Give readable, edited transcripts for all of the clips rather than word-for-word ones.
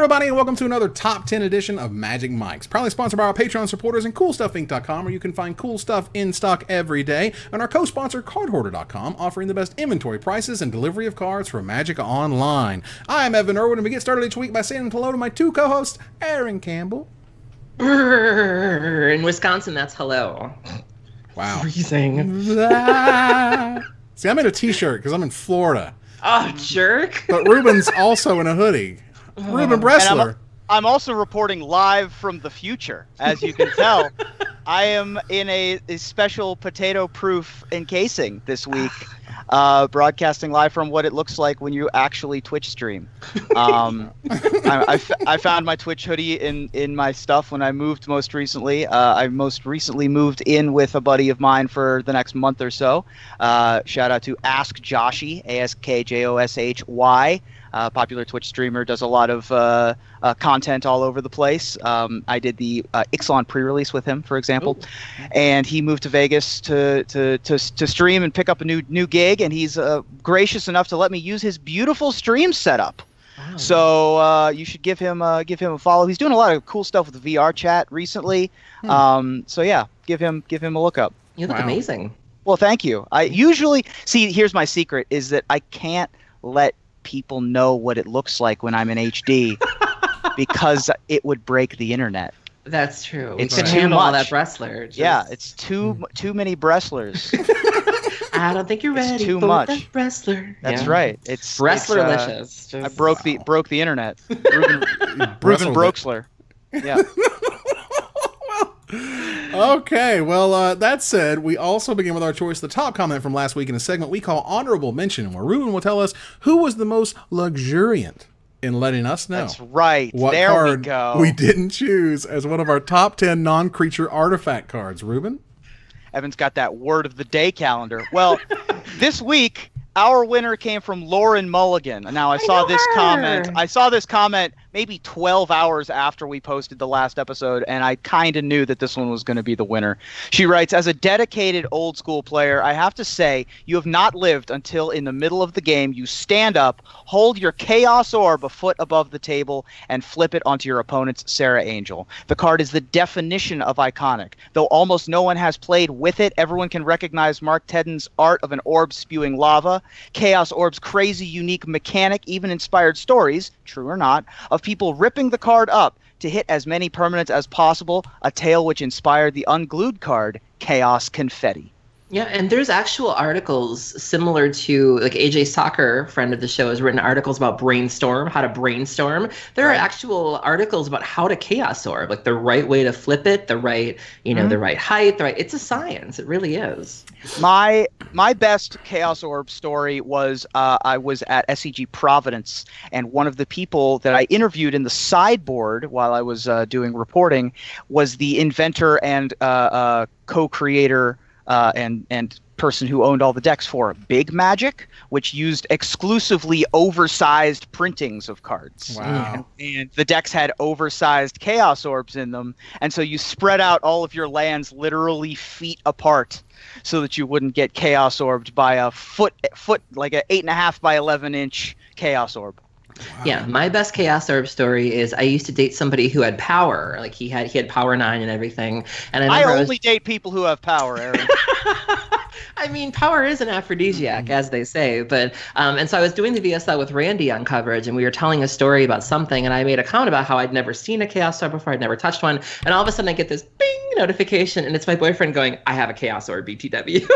everybody, and welcome to another Top 10 edition of Magic Mics, proudly sponsored by our Patreon supporters and CoolStuffInc.com, where you can find cool stuff in stock every day, and our co-sponsor CardHoarder.com, offering the best inventory prices and delivery of cards for Magic Online. I am Evan Irwin, and we get started each week by saying hello to my two co-hosts, Aaron Campbell. In Wisconsin, that's hello. Wow. Freezing. See, I made a t-shirt because I'm in Florida. Oh, jerk. But Ruben's also in a hoodie. Ruben Bressler. I'm also reporting live from the future. As you can tell, I am in a special potato-proof encasing this week, broadcasting live from what it looks like when you actually Twitch stream. I found my Twitch hoodie in my stuff when I moved most recently. I most recently moved in with a buddy of mine for the next month or so. Shout out to Ask Joshy, AskJoshy. Popular Twitch streamer, does a lot of content all over the place. I did the Ixalan pre-release with him, for example, and he moved to Vegas to stream and pick up a new gig, and he's gracious enough to let me use his beautiful stream setup. Wow. So you should give him a follow. He's doing a lot of cool stuff with the VR chat recently. So yeah, give him a look up. You look amazing. Well, thank you. I usually see. Here's my secret: is that I can't let people know what it looks like when I'm in HD because it would break the internet. That's true. It's too too much. All much. that Bressler. Yeah, it's too many Bresslers. I don't think you're ready. It's too for much. That Bressler. That's right. It's Bresslerlicious. I broke the internet. Ruben Broxler. Yeah. Okay, well, that said, we also begin with our choice, the top comment from last week in a segment we call Honorable Mention, where Ruben will tell us who was the most luxuriant in letting us know. That's right. What there card we go. We didn't choose as one of our top 10 non-creature artifact cards. Ruben? Evan's got that word of the day calendar. Well, this week, our winner came from Lauren Mulligan. Now, I saw this comment maybe 12 hours after we posted the last episode, and I kind of knew that this one was going to be the winner. She writes, as a dedicated old school player, I have to say you have not lived until in the middle of the game you stand up, hold your Chaos Orb a foot above the table, and flip it onto your opponent's Sarah Angel. The card is the definition of iconic. Though almost no one has played with it, everyone can recognize Mark Tedden's art of an orb spewing lava. Chaos Orb's crazy, unique mechanic even inspired stories, true or not, of people ripping the card up to hit as many permanents as possible, a tale which inspired the unglued card, Chaos Confetti. Yeah, and there's actual articles similar to, like, AJ Soccer, friend of the show, has written articles about Brainstorm, how to brainstorm. There are actual articles about how to Chaos Orb, like the right way to flip it, the right, the right height, it's a science. It really is. My best Chaos Orb story was I was at SEG Providence, and one of the people that I interviewed in the sideboard while I was doing reporting was the inventor and co-creator and person who owned all the decks for Big Magic, which used exclusively oversized printings of cards. Wow. And the decks had oversized Chaos Orbs in them, and so you spread out all of your lands literally feet apart so that you wouldn't get Chaos Orbed by a foot like an 8.5 by 11 inch Chaos Orb. Wow. Yeah, my best Chaos Orb story is I used to date somebody who had power. Like he had power 9 and everything. And I only date people who have power, Aaron. I mean, power is an aphrodisiac, as they say. But and so I was doing the VSL with Randy on coverage, and we were telling a story about something, and I made a comment about how I'd never seen a Chaos Orb before, I'd never touched one, and all of a sudden I get this bing notification, and it's my boyfriend going, "I have a Chaos Orb, BTW."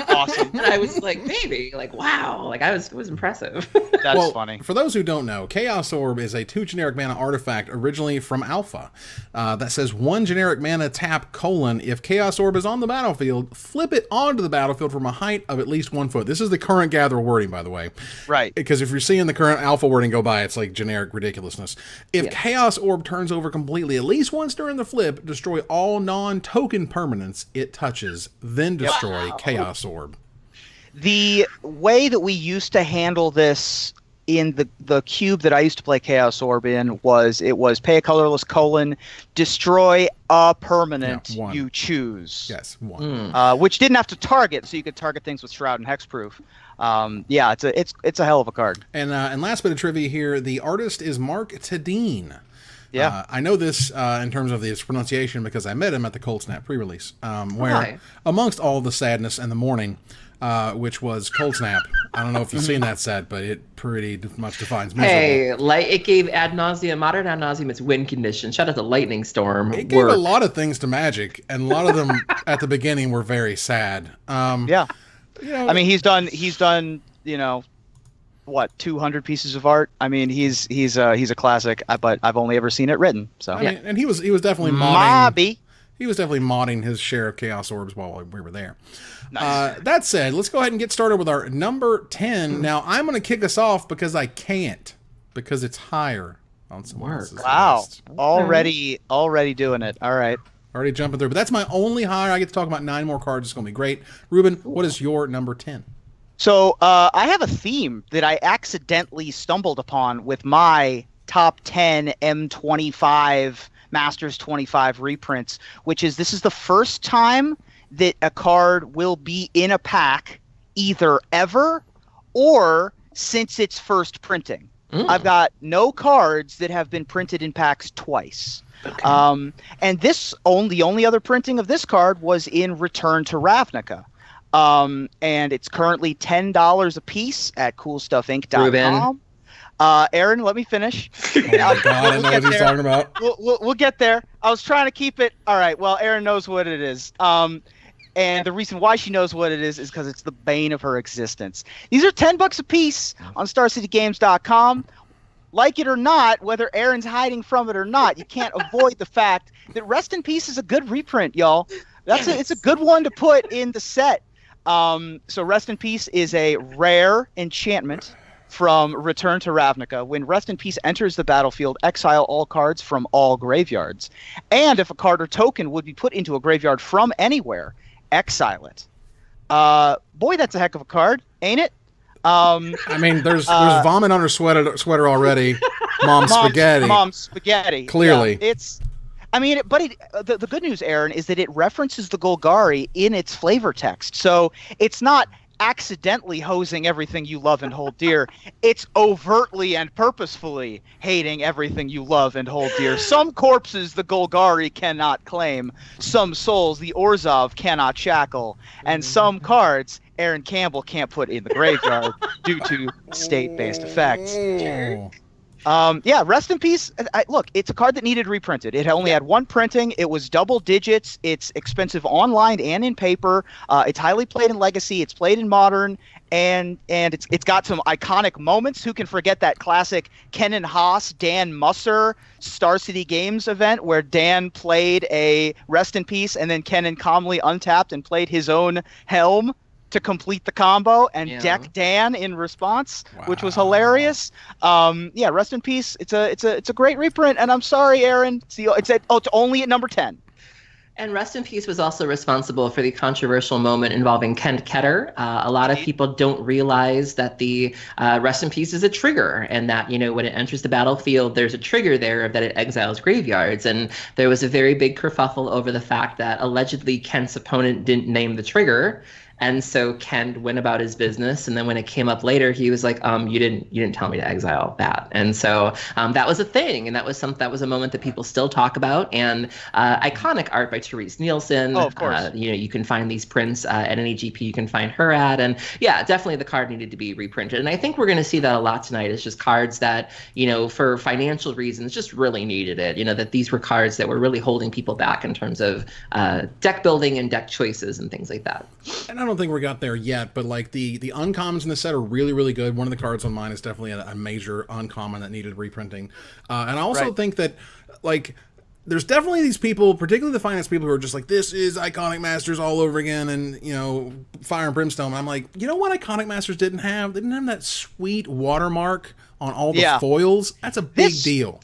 Awesome. And I was like, "Baby, like, wow!" Like it was impressive. That's funny. For those who don't know, Chaos Orb is a 2 generic mana artifact originally from Alpha that says 1 generic mana tap : if Chaos Orb is on the battlefield, flip it onto the battlefield from a height of at least 1 foot. This is the current Gather wording, by the way. Right. Because if you're seeing the current Alpha wording go by, it's like generic ridiculousness. If Chaos Orb turns over completely at least once during the flip, destroy all non-token permanents it touches, then destroy Chaos Orb. The way that we used to handle this in the cube that I used to play Chaos Orb in was pay a colorless : destroy a permanent you choose. Yes, one. Which didn't have to target, so you could target things with Shroud and Hexproof. Yeah, it's a hell of a card. And last bit of trivia here: the artist is Mark Tadine. Yeah, I know this in terms of his pronunciation because I met him at the Cold Snap pre-release, where amongst all the sadness and the mourning, which was Cold Snap. I don't know if you've seen that set, but it pretty much defines miserable. Hey, like it gave Ad Nauseam, Modern Ad Nauseam its win condition. Shout out to Lightning Storm. It gave a lot of things to Magic, and a lot of them at the beginning were very sad. Yeah, I mean he's done what 200 pieces of art. I mean he's a classic, but I've only ever seen it written. So I mean, and he was definitely modding. He was definitely modding his share of Chaos Orbs while we were there. Nice. That said, let's go ahead and get started with our number 10. Now, I'm going to kick us off because I can't, because it's higher on someone else's list. Already doing it. All right. Already jumping through. But that's my only higher. I get to talk about 9 more cards. It's going to be great. Ruben, what is your number 10? So I have a theme that I accidentally stumbled upon with my top 10 M25 Masters 25 reprints, which is this is the first time that a card will be in a pack either ever or since its first printing. I've got no cards that have been printed in packs twice. Okay. And the only other printing of this card was in Return to Ravnica. And it's currently $10 a piece at CoolStuffInc.com. Ruben. Aaron, let me finish. Oh my God, I know what he's talking about. We'll get there. I was trying to keep it. All right, well, Aaron knows what it is. And the reason why she knows what it is because it's the bane of her existence. These are $10 a piece on StarCityGames.com. Like it or not, whether Aaron's hiding from it or not, you can't avoid the fact that Rest in Peace is a good reprint, y'all. It's a good one to put in the set. So Rest in Peace is a rare enchantment from Return to Ravnica. When Rest in Peace enters the battlefield, exile all cards from all graveyards. And if a card or token would be put into a graveyard from anywhere, exile it. Boy, that's a heck of a card, ain't it? I mean, there's vomit on her sweater already. Mom's spaghetti. Mom's spaghetti. Clearly. Yeah, the good news, Aaron, is that it references the Golgari in its flavor text. So it's not accidentally hosing everything you love and hold dear. It's overtly and purposefully hating everything you love and hold dear. Some corpses the Golgari cannot claim. Some souls the Orzhov cannot shackle. And some cards Aaron Campbell can't put in the graveyard due to state-based effects. Yeah, Rest in Peace. Look, it's a card that needed reprinted. It only had one printing. It was double digits. It's expensive online and in paper. It's highly played in Legacy. It's played in Modern, and it's got some iconic moments. Who can forget that classic Kenan Haas, Dan Musser Star City Games event where Dan played a Rest in Peace and then Kenan calmly untapped and played his own Helm to complete the combo and deck Dan in response, which was hilarious. Yeah, Rest in Peace. It's a great reprint, and I'm sorry, Aaron. It's only at number 10. And Rest in Peace was also responsible for the controversial moment involving Kent Ketter. A lot of people don't realize that the Rest in Peace is a trigger, and that, when it enters the battlefield, there's a trigger there that it exiles graveyards. And there was a very big kerfuffle over the fact that allegedly Kent's opponent didn't name the trigger. And so Ken went about his business, and then when it came up later, he was like, "You didn't tell me to exile that." And so that was a thing, and that was a moment that people still talk about. And iconic art by Therese Nielsen. Oh, of course. You can find these prints at any GP you can find her at, and yeah, definitely the card needed to be reprinted. And I think we're going to see that a lot tonight. It's just cards that for financial reasons just really needed it. That these were cards that were really holding people back in terms of deck building and deck choices and things like that. And I don't think we got there yet, but like the uncommons in the set are really, really good. One of the cards on mine is definitely a major uncommon that needed reprinting. And I also think that there's definitely these people, particularly the finance people, who are just like, this is Iconic Masters all over again, and Fire and Brimstone. And I'm like, you know what Iconic Masters didn't have? They didn't have that sweet watermark on all the foils. That's a big deal.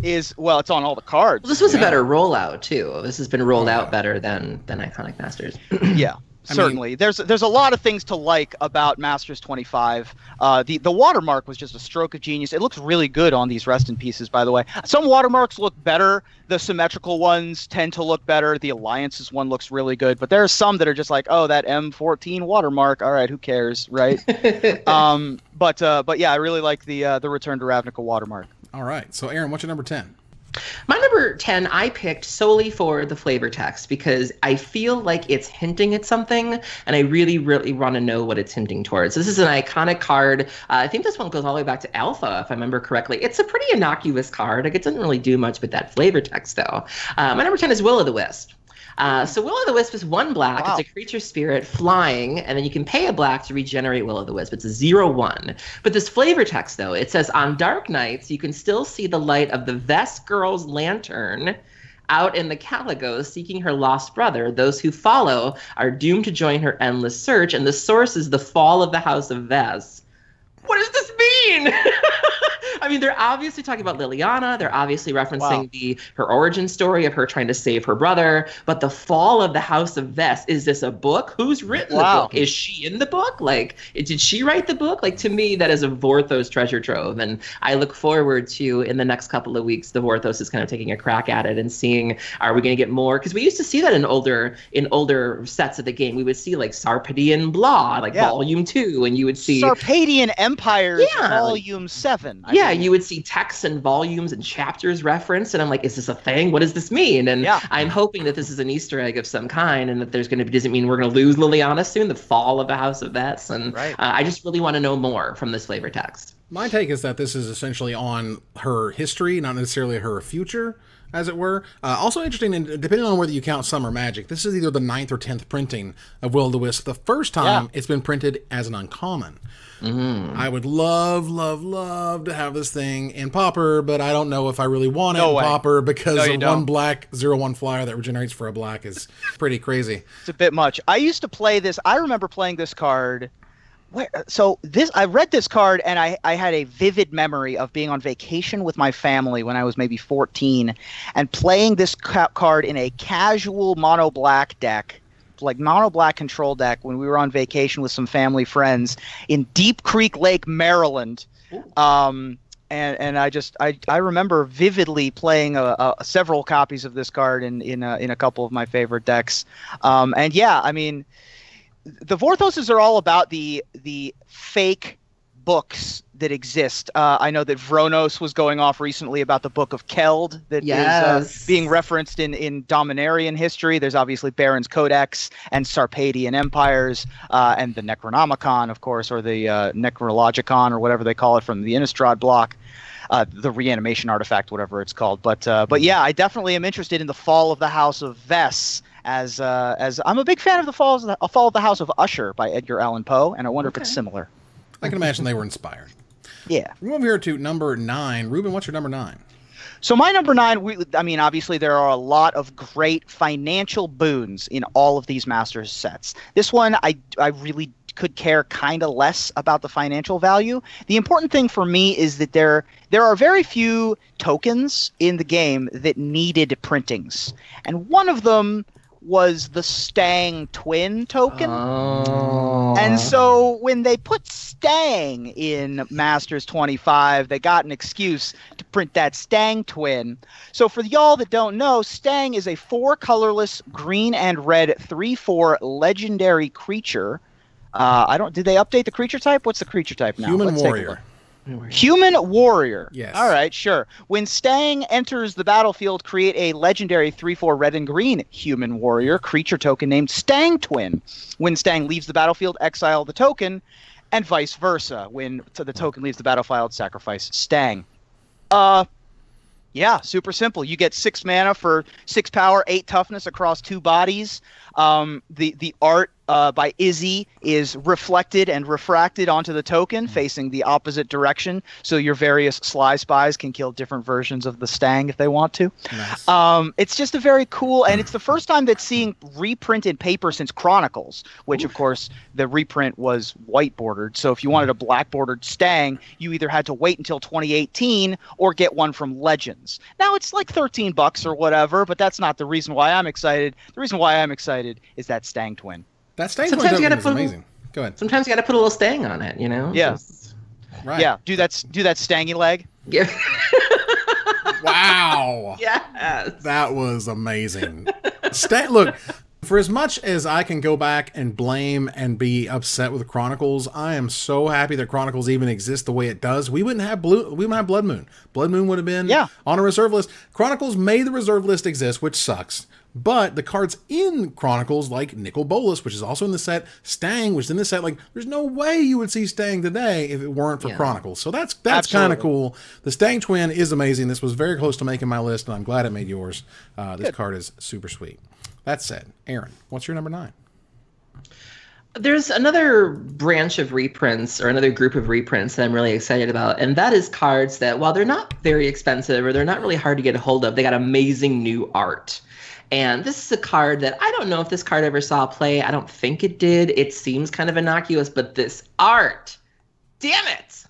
It's on all the cards. Well, this was a better rollout too. This has been rolled out better than Iconic Masters. Yeah. Certainly. There's a lot of things to like about Masters 25. The watermark was just a stroke of genius. It looks really good on these rest in pieces, by the way. Some watermarks look better. The symmetrical ones tend to look better. The Alliances one looks really good. But there are some that are just like, oh, that M14 watermark. All right, who cares, right? But yeah, I really like the Return to Ravnica watermark. All right. So, Aaron, what's your number 10? My number 10 I picked solely for the flavor text because I feel like it's hinting at something, and I really, really want to know what it's hinting towards. This is an iconic card. I think this one goes all the way back to Alpha, if I remember correctly. It's a pretty innocuous card. Like, it doesn't really do much with that flavor text, though. My number 10 is Will-o'-the-Wisp. So Will-o'-the-Wisp is 1 black. Wow. It's a creature spirit flying, and then you can pay a black to regenerate Will-o'-the-Wisp. It's a 0/1. But this flavor text, though, it says, on dark nights, you can still see the light of the Vest girl's lantern out in the Caligos seeking her lost brother. Those who follow are doomed to join her endless search, and the source is the fall of the House of Vest. What does this mean? I mean, they're obviously talking about Liliana. They're obviously referencing her origin story of her trying to save her brother. But the fall of the House of Vest, is this a book? Who's written the book? Is she in the book? Like, did she write the book? Like, to me, that is a Vorthos treasure trove. And I look forward to, in the next couple of weeks, the Vorthos is kind of taking a crack at it and seeing, are we going to get more? Because we used to see that in older sets of the game. We would see, like, Sarpedian Blah, like Volume 2. And you would see Sarpedian Empires, Volume 7. You would see texts and volumes and chapters referenced, and I'm like, is this a thing? What does this mean? And I'm hoping that this is an Easter egg of some kind, and that there's going to be, does it mean we're going to lose Liliana soon, the fall of the House of Vets? And I just really want to know more from this flavor text. My take is that this is essentially on her history, not necessarily her future, as it were. Also interesting, and depending on whether you count Summer Magic, this is either the 9th or 10th printing of Will-o'-the-Wisp. The first time it's been printed as an uncommon. I would love to have this thing in Pauper, but I don't know if I really want it in Pauper because a 1 black 0/1 flyer that regenerates for a black is pretty crazy. It's a bit much. I used to play this. I remember playing this card. I read this card, and I had a vivid memory of being on vacation with my family when I was maybe 14 and playing this card in a casual mono black deck, like mono black control deck, when we were on vacation with some family friends in Deep Creek Lake, Maryland. And I remember vividly playing several copies of this card in a couple of my favorite decks. And yeah, I mean, the Vorthoses are all about the fake books that exist. I know that Vronos was going off recently about the Book of Keld that is being referenced in Dominarian history. There's obviously Baron's Codex and Sarpedian Empires, and the Necronomicon, of course, or the Necrologicon, or whatever they call it from the Innistrad block. The reanimation artifact, whatever it's called. But yeah, I definitely am interested in the fall of the House of Vess, as I'm a big fan of the fall of the House of Usher by Edgar Allan Poe, and I wonder if it's similar. I can imagine they were inspired. Yeah. We move here to number 9. Ruben, what's your number 9? So my number 9, I mean, obviously there are a lot of great financial boons in all of these Masters sets. This one, I really could care kind of less about the financial value. The important thing for me is that there are very few tokens in the game that needed printings. And one of them was the Stang Twin token. And so when they put Stang in Masters 25, they got an excuse to print that Stang Twin. So for y'all that don't know, Stang is a 4 colorless green and red 3/4 legendary creature. Did they update the creature type? What's the creature type now? Human warrior. Human warrior. Yes. All right, sure. When Stang enters the battlefield, create a legendary 3/4 red and green human warrior creature token named Stang Twin. When Stang leaves the battlefield, exile the token, and vice versa. When the token leaves the battlefield, sacrifice Stang. Yeah, super simple. You get 6 mana for 6 power, 8 toughness across 2 bodies. The art by Izzy is reflected and refracted onto the token facing the opposite direction, so your various Sly Spies can kill different versions of the Stang if they want to. Nice. It's just a very cool, and it's the first time that's seeing reprint in paper since Chronicles, which of course the reprint was white bordered, so if you wanted a black bordered Stang, you either had to wait until 2018 or get one from Legends. Now it's like $13 or whatever, but that's not the reason why I'm excited. The reason why I'm excited is that Stang Twin. That Stang Sometimes you token gotta is put amazing. Go ahead. Sometimes you got to put a little Stang on it, you know? Yeah. Right. Yeah. Do that stangy leg. Yeah. Wow. Yes. That was amazing. Look, for as much as I can go back and blame and be upset with Chronicles, I am so happy that Chronicles even exists the way it does. We wouldn't have Blood Moon. Blood Moon would have been on a reserve list. Chronicles made the reserve list exist, which sucks. But the cards in Chronicles, like Nicol Bolas, which is also in the set, Stang, which is in the set, like, there's no way you would see Stang today if it weren't for Chronicles. So that's kind of cool. The Stang Twin is amazing. This was very close to making my list, and I'm glad it made yours. This card is super sweet. That said, Aaron, what's your number 9? There's another branch of reprints, or another group of reprints that I'm really excited about, and that is cards that, while they're not very expensive or they're not really hard to get a hold of, they got amazing new art. And this is a card that I don't know if this card ever saw play. I don't think it did. It seems kind of innocuous, but this art, damn it!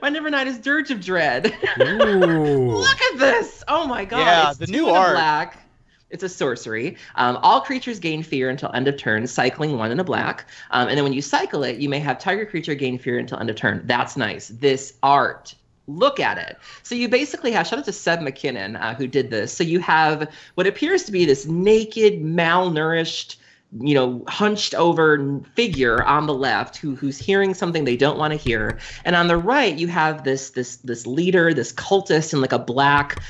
My number 9 is Dirge of Dread. Look at this! Oh my god! Yeah, it's the 2 new and a art. Black. It's a sorcery. All creatures gain fear until end of turn, cycling 1 in a black. And then when you cycle it, you may have target creature gain fear until end of turn. That's nice. This art. Look at it. So you basically have, shout out to Seb McKinnon, who did this. So you have what appears to be this naked, malnourished, you know, hunched over figure on the left who's hearing something they don't want to hear. And on the right, you have this leader, this cultist in like a black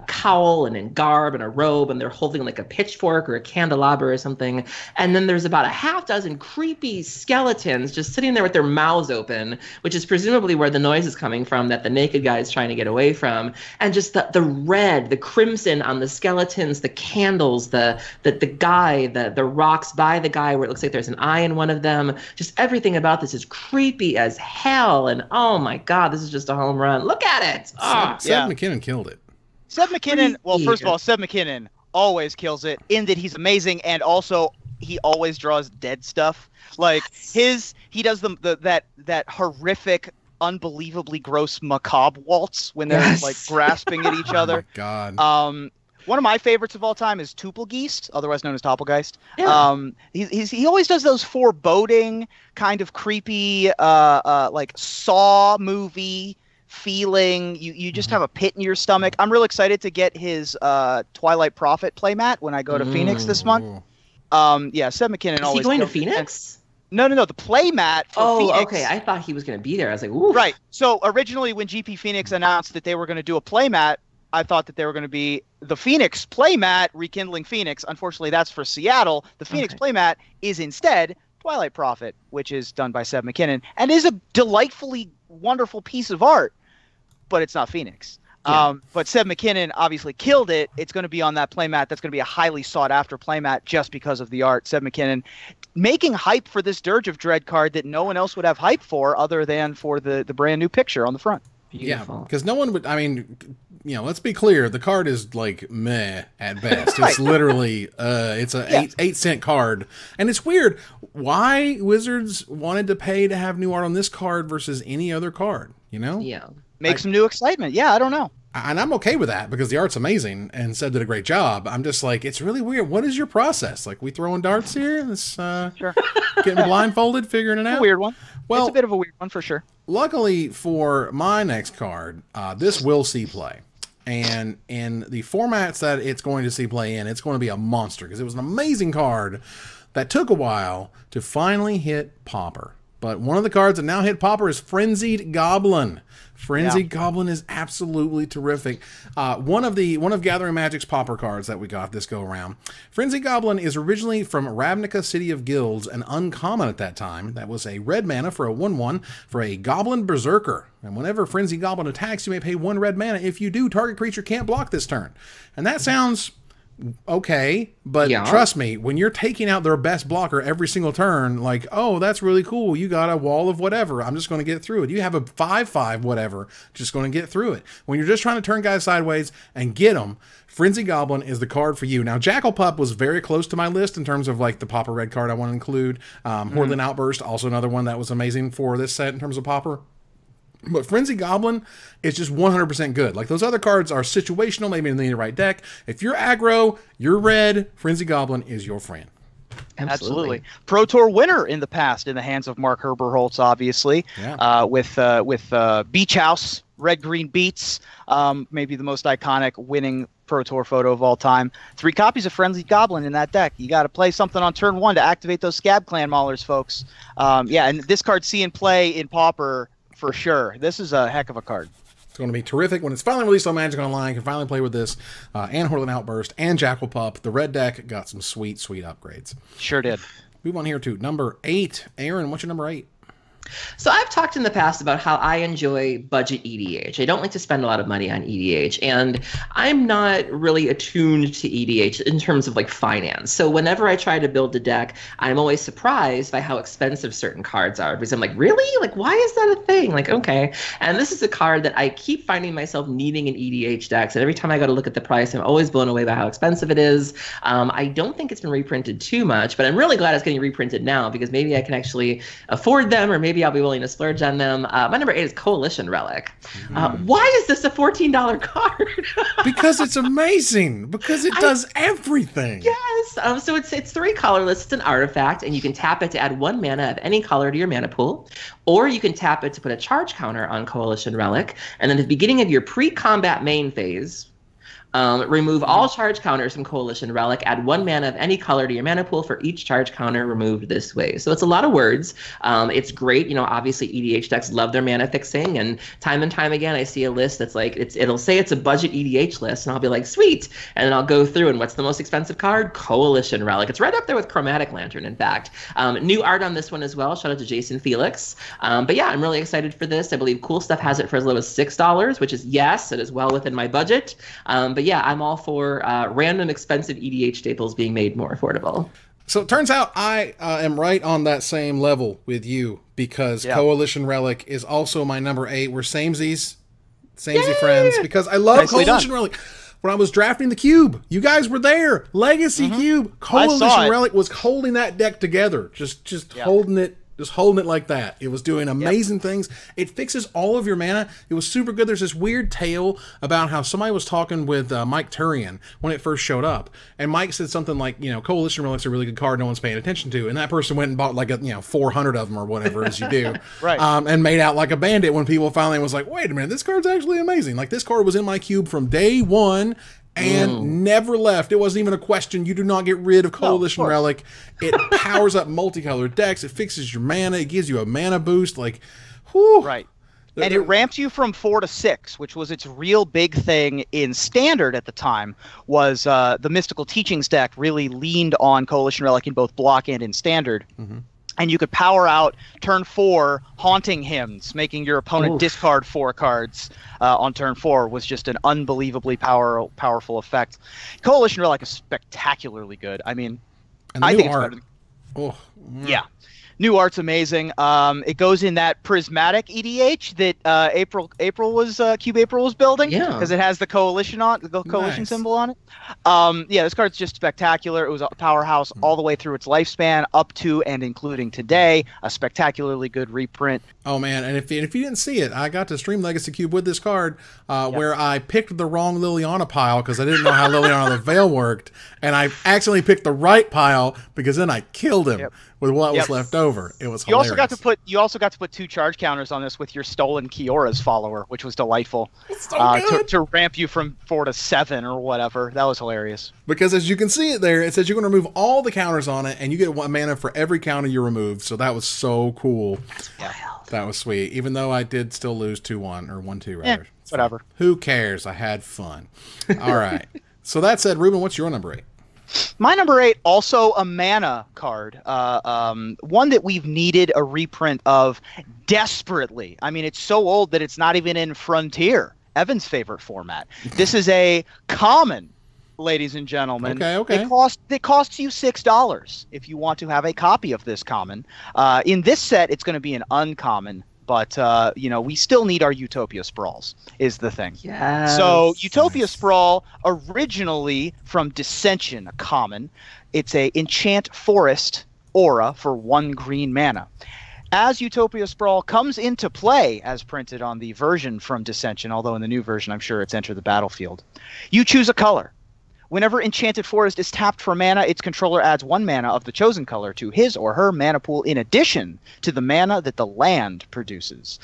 cowl and in garb and a robe, and they're holding like a pitchfork or a candelabra or something. And then there's about a half dozen creepy skeletons just sitting there with their mouths open, which is presumably where the noise is coming from that the naked guy is trying to get away from. And just the red, the crimson on the skeletons, the candles, the guy, the rocks by the guy where it looks like there's an eye in one of them. Just everything about this is creepy as hell. And oh my god, this is just a home run. Look at it. Seb McKinnon killed it. Seb McKinnon, well, first of all, Seb McKinnon always kills it in that he's amazing, and also he always draws dead stuff. Like he does that horrific, unbelievably gross macabre waltz when they're like grasping at each other. Oh my god. One of my favorites of all time is Tupelgeist, otherwise known as Doppelgeist. Yeah. He always does those foreboding, kind of creepy, like Saw movie feeling. You just have a pit in your stomach. I'm real excited to get his Twilight Prophet playmat when I go to Phoenix this month. Yeah, Seb McKinnon always. Is he going to Phoenix? No, the playmat for Phoenix. Oh, okay. I thought he was going to be there. I was like, ooh. Right. So originally when GP Phoenix announced that they were going to do a playmat, I thought that they were going to be the Phoenix playmat, Rekindling Phoenix. Unfortunately, that's for Seattle. The Phoenix playmat is instead Twilight Prophet, which is done by Seb McKinnon, and is a delightfully wonderful piece of art, but it's not Phoenix. Yeah. But Seb McKinnon obviously killed it. It's going to be on that playmat. That's going to be a highly sought-after playmat just because of the art. Seb McKinnon making hype for this Dirge of Dread card that no one else would have hype for other than for the brand new picture on the front. Beautiful. Yeah, because no one would, I mean, you know, let's be clear, the card is like meh at best. It's literally it's a 8-cent card. And it's weird why Wizards wanted to pay to have new art on this card versus any other card, you know? Yeah. Make some new excitement. Yeah, I don't know. And I'm okay with that because the art's amazing and Seb did a great job. I'm just like, it's really weird. What is your process? Like, we throwing darts here? This Sure. Getting blindfolded, figuring it out? A weird one. Well, it's a bit of a weird one for sure. Luckily for my next card, this will see play. And in the formats that it's going to see play in, it's going to be a monster because it was an amazing card that took a while to finally hit Pauper. But one of the cards that now hit Pauper is Frenzied Goblin. Frenzied Goblin is absolutely terrific. One of Gathering Magic's Pauper cards that we got this go around. Frenzied Goblin is originally from Ravnica City of Guilds, an uncommon at that time. That was a red mana for a 1/1 for a Goblin Berserker. And whenever Frenzied Goblin attacks, you may pay 1 red mana. If you do, target creature can't block this turn. And that sounds okay, but trust me, when you're taking out their best blocker every single turn, like, oh, that's really cool, you got a wall of whatever, I'm just going to get through it. You have a 5/5 whatever, just going to get through it. When you're just trying to turn guys sideways and get them, Frenzy Goblin is the card for you. Now, Jackal Pup was very close to my list in terms of like the Pauper red card I want to include. Hordland Outburst, also another one that was amazing for this set in terms of Pauper. But Frenzy Goblin is just 100% good. Like, those other cards are situational, maybe in the right deck. If you're aggro, you're red, Frenzy Goblin is your friend. Absolutely. Pro Tour winner in the past in the hands of Mark Herberholtz, obviously, with Beach House, Red Green Beats, maybe the most iconic winning Pro Tour photo of all time. 3 copies of Frenzied Goblin in that deck. You got to play something on turn 1 to activate those Scab Clan Maulers, folks. Yeah, and this card see and play in Pauper for sure. This is a heck of a card. It's going to be terrific when it's finally released on Magic Online. You can finally play with this and Hordeland Outburst and Jackal Pup. The red deck got some sweet, sweet upgrades. Sure did. Move on here to number 8. Aaron, what's your number 8? So I've talked in the past about how I enjoy budget EDH. I don't like to spend a lot of money on EDH, and I'm not really attuned to EDH in terms of like finance. So whenever I try to build a deck, I'm always surprised by how expensive certain cards are, because I'm like, really? Like, why is that a thing? Like, okay. And this is a card that I keep finding myself needing in EDH decks, and every time I go to look at the price, I'm always blown away by how expensive it is. I don't think it's been reprinted too much, but I'm really glad it's getting reprinted now, because maybe I can actually afford them, or maybe I'll be willing to splurge on them. My number 8 is Coalition Relic. Why is this a $14 card? Because it's amazing. Because it does everything. Yes. So it's 3 colorless. It's an artifact, and you can tap it to add 1 mana of any color to your mana pool, or you can tap it to put a charge counter on Coalition Relic, and then at the beginning of your pre-combat main phase, remove all charge counters from Coalition Relic. Add 1 mana of any color to your mana pool for each charge counter removed this way. So it's a lot of words. It's great. You know, obviously EDH decks love their mana fixing, and time again I see a list that's like it'll say it's a budget EDH list, and I'll be like, sweet, and then I'll go through, and what's the most expensive card? Coalition Relic. It's right up there with Chromatic Lantern, in fact. New art on this one as well. Shout out to Jason Felix. But yeah, I'm really excited for this. I believe Cool Stuff has it for as low as $6, which is, yes, it is well within my budget. But yeah, I'm all for random expensive EDH staples being made more affordable. So it turns out I am right on that same level with you, because Coalition Relic is also my number 8. We're samesies friends, because I love Coalition Relic. When I was drafting the Cube, you guys were there. Legacy Cube. Coalition Relic was holding that deck together. Just holding it. Just holding it like that. It was doing amazing things. It fixes all of your mana. It was super good. There's this weird tale about how somebody was talking with Mike Turian when it first showed up. And Mike said something like, you know, Coalition Relic's a really good card no one's paying attention to. And that person went and bought like 400 of them or whatever as you do. Right. And made out like a bandit when people finally was like, wait a minute, this card's actually amazing. Like, this card was in my cube from day one and never left. It wasn't even a question. You do not get rid of Coalition Relic. It powers up multicolored decks. It fixes your mana. It gives you a mana boost. Like, whew. Right. And it ramps you from 4 to 6, which was its real big thing in Standard at the time. Was the Mystical Teachings deck really leaned on Coalition Relic in both block and in Standard. And you could power out turn 4 Haunting Hymns, making your opponent discard 4 cards on turn 4 was just an unbelievably powerful effect. Coalition Relic is spectacularly good. I mean, I think it's better than... Yeah. New art's amazing. It goes in that prismatic EDH that April was Cube April was building, because it has the coalition symbol on it. Yeah, this card's just spectacular. It was a powerhouse all the way through its lifespan, up to and including today. A spectacularly good reprint. Oh man, and if you didn't see it, I got to stream Legacy Cube with this card, where I picked the wrong Liliana pile because I didn't know how Liliana the Veil worked, and I accidentally picked the right pile because then I killed him with what was left over. It was hilarious. You also got to put 2 charge counters on this with your stolen Kiora's follower, which was delightful. So to ramp you from 4 to 7 or whatever. That was hilarious. Because as you can see it there, it says you're going to remove all the counters on it, and you get 1 mana for every counter you remove. So that was so cool. That was sweet. Even though I did still lose 2-1 or 1-2 rather. Whatever. Who cares? I had fun. All right. So that said, Ruben, what's your number 8? My number 8, also a mana card, one that we've needed a reprint of desperately. I mean, it's so old that it's not even in Frontier, Evan's favorite format. This is a common, ladies and gentlemen. Okay. It costs you $6 if you want to have a copy of this common. In this set, it's going to be an uncommon. But, we still need our Utopia Sprawls, is the thing. Yes. So, Utopia Sprawl, originally from Dissension, a common. It's a Enchant Forest aura for 1 green mana. As Utopia Sprawl comes into play, as printed on the version from Dissension, although in the new version I'm sure it's Enter the Battlefield, you choose a color. Whenever Enchanted Forest is tapped for mana, its controller adds 1 mana of the chosen color to his or her mana pool in addition to the mana that the land produces.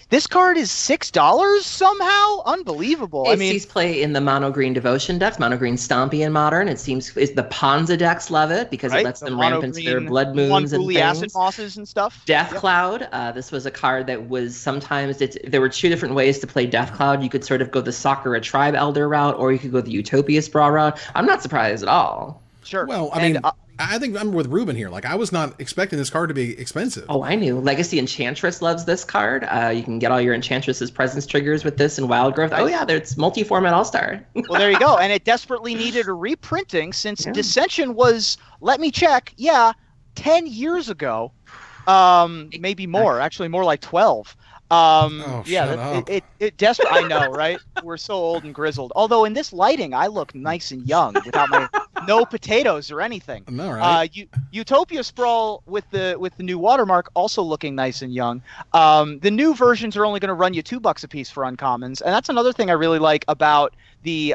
This card is $6 somehow? Unbelievable. It sees play in the mono green devotion decks, mono green Stompy in Modern. It seems the Ponza decks love it because it lets them ramp into their blood moons and things. Acid mosses and stuff. Death Cloud. This was a card that was sometimes there were 2 different ways to play Death Cloud. You could sort of go the Sakura Tribe Elder route, or you could go the Utopia Sprawl route. I'm not surprised at all. Sure. Well, I mean, I think I'm with Ruben here. Like, I was not expecting this card to be expensive. Oh, I knew. Legacy Enchantress loves this card. You can get all your Enchantress's presence triggers with this and Wild Growth. Oh, yeah, it's multi-format all-star. Well, there you go. And it desperately needed a reprinting since Dissension was, let me check, 10 years ago. Maybe more. Actually, more like 12. It desperately. I know, right? We're so old and grizzled. Although in this lighting, I look nice and young without my no potatoes or anything. No, right? Utopia Sprawl with the new watermark also looking nice and young. The new versions are only going to run you $2 a piece for uncommons, and that's another thing I really like about the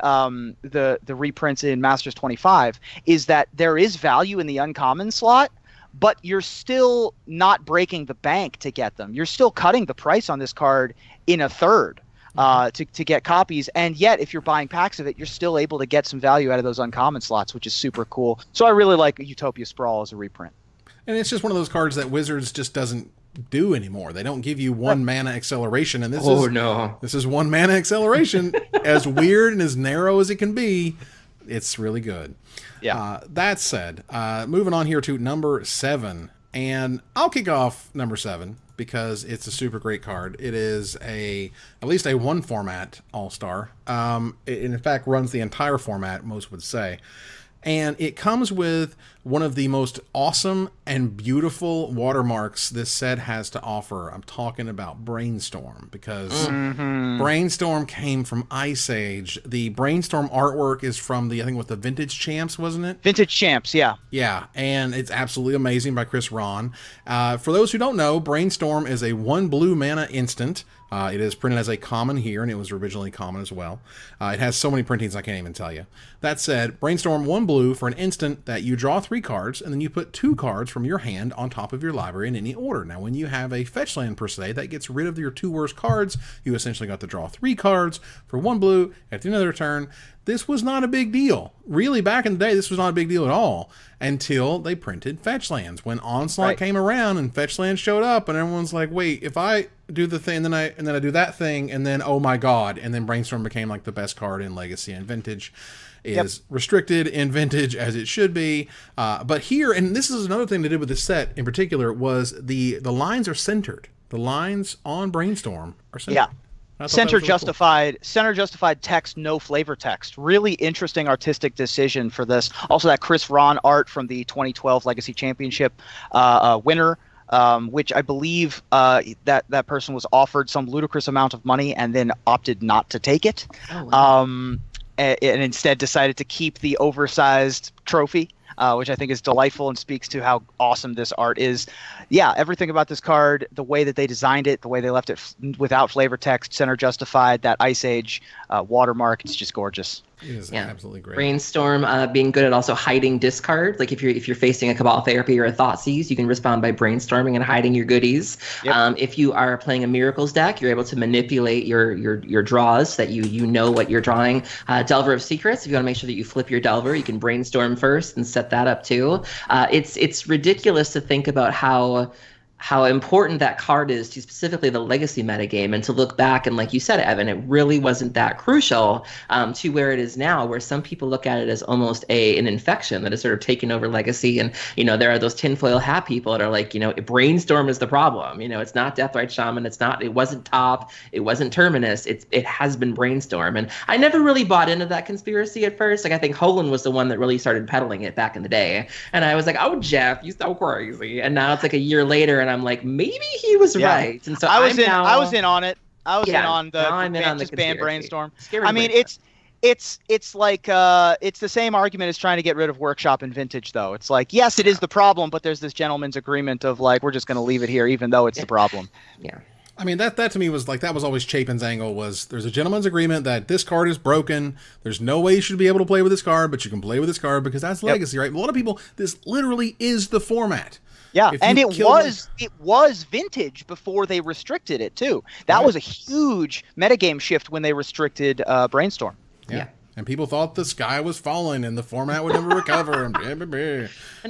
reprints in Masters 25 is that there is value in the uncommon slot. But you're still not breaking the bank to get them. You're still cutting the price on this card in a third to get copies. And yet, if you're buying packs of it, you're still able to get some value out of those uncommon slots, which is super cool. So I really like Utopia Sprawl as a reprint. And it's just one of those cards that Wizards just doesn't do anymore. They don't give you 1 mana acceleration. And this is 1 mana acceleration. As weird and as narrow as it can be, it's really good. Yeah. That said, moving on here to number 7, and I'll kick off number 7 because it's a super great card. It is at least a 1 format all-star. It in fact runs the entire format, most would say. And it comes with one of the most awesome and beautiful watermarks this set has to offer. I'm talking about Brainstorm, because Brainstorm came from Ice Age. The Brainstorm artwork is from I think the Vintage Champs, wasn't it? Vintage Champs, yeah. Yeah, and it's absolutely amazing by Chris Ron. For those who don't know, Brainstorm is a 1 blue mana instant. It is printed as a common here, and it was originally common as well. It has so many printings I can't even tell you. That said, Brainstorm 1 blue for an instant that you draw 3 cards, and then you put 2 cards from your hand on top of your library in any order. Now, when you have a fetch land per se, that gets rid of your 2 worst cards. You essentially got to draw 3 cards for 1 blue at the end of their turn. This was not a big deal. Really, back in the day, this was not a big deal at all until they printed fetch lands. When Onslaught came around and fetch lands showed up, and everyone's like, wait, if I do the thing, and then I do that thing, and then, oh my god, and then Brainstorm became like the best card in Legacy and Vintage. Is restricted in Vintage, as it should be. But here, and this is another thing they did with this set in particular, was the lines are centered. The lines on Brainstorm are centered. Yeah. Center justified text, no flavor text. Really interesting artistic decision for this. Also, that Chris Ron art from the 2012 Legacy Championship winner, which I believe that person was offered some ludicrous amount of money and then opted not to take it. Oh, wow. And instead decided to keep the oversized trophy, which I think is delightful and speaks to how awesome this art is. Yeah, everything about this card, the way that they designed it, the way they left it without flavor text, center justified, that Ice Age watermark, it's just gorgeous. It is absolutely great. Brainstorm being good at also hiding discards. Like if you're facing a Cabal Therapy or a Thoughtseize, you can respond by brainstorming and hiding your goodies. Yep. If you are playing a Miracles deck, you're able to manipulate your draws so that you know what you're drawing. Delver of Secrets, if you want to make sure that you flip your Delver, you can brainstorm first and set that up too. It's ridiculous to think about how important that card is to specifically the Legacy metagame, and to look back and, like you said, Evan, it really wasn't that crucial to where it is now, where some people look at it as almost an infection that has sort of taken over Legacy. And, there are those tinfoil hat people that are like, Brainstorm is the problem. It's not Deathrite Shaman. It wasn't Top. It wasn't Terminus. It has been Brainstorm. And I never really bought into that conspiracy at first. Like, I think Hogan was the one that really started peddling it back in the day. And I was like, oh, Jeff, you're so crazy. And now it's like a year later, and I'm like, maybe he was right. And so I was in on it. I was in on the ban Brainstorm. I mean, it's like it's the same argument as trying to get rid of Workshop in Vintage, though. It's like, yes, it is the problem, but there's this gentleman's agreement of like, we're just going to leave it here, even though it's the problem. Yeah. I mean, that to me was like, that was always Chapin's angle, was there's a gentleman's agreement that this card is broken. There's no way you should be able to play with this card, but you can play with this card because that's Legacy, right? A lot of people, this literally is the format. Yeah, and it was vintage before they restricted it too. That was a huge metagame shift when they restricted Brainstorm. Yeah. And people thought the sky was falling and the format would never recover. And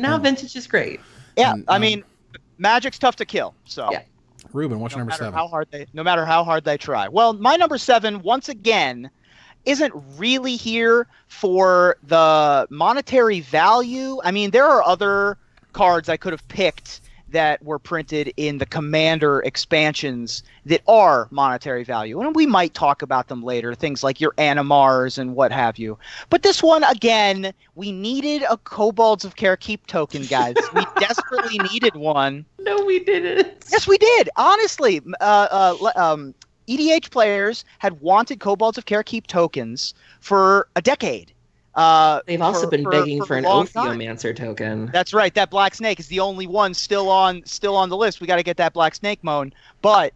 now vintage is great. Yeah, and, I mean, Magic's tough to kill. So, Ruben, what's your number 7? No matter how hard they try. Well, my number 7, once again, isn't really here for the monetary value. I mean, there are other cards I could have picked that were printed in the Commander expansions that are monetary value. And we might talk about them later, things like your Animars and what have you. But this one, again, we needed a Kobolds of Carekeep token, guys. We desperately needed one. No, we didn't. Yes, we did. Honestly, EDH players had wanted Kobolds of Carekeep tokens for a decade. They've also been begging for an Ophiomancer token. That's right. That Black Snake is the only one still on the list. We got to get that Black Snake Moan. But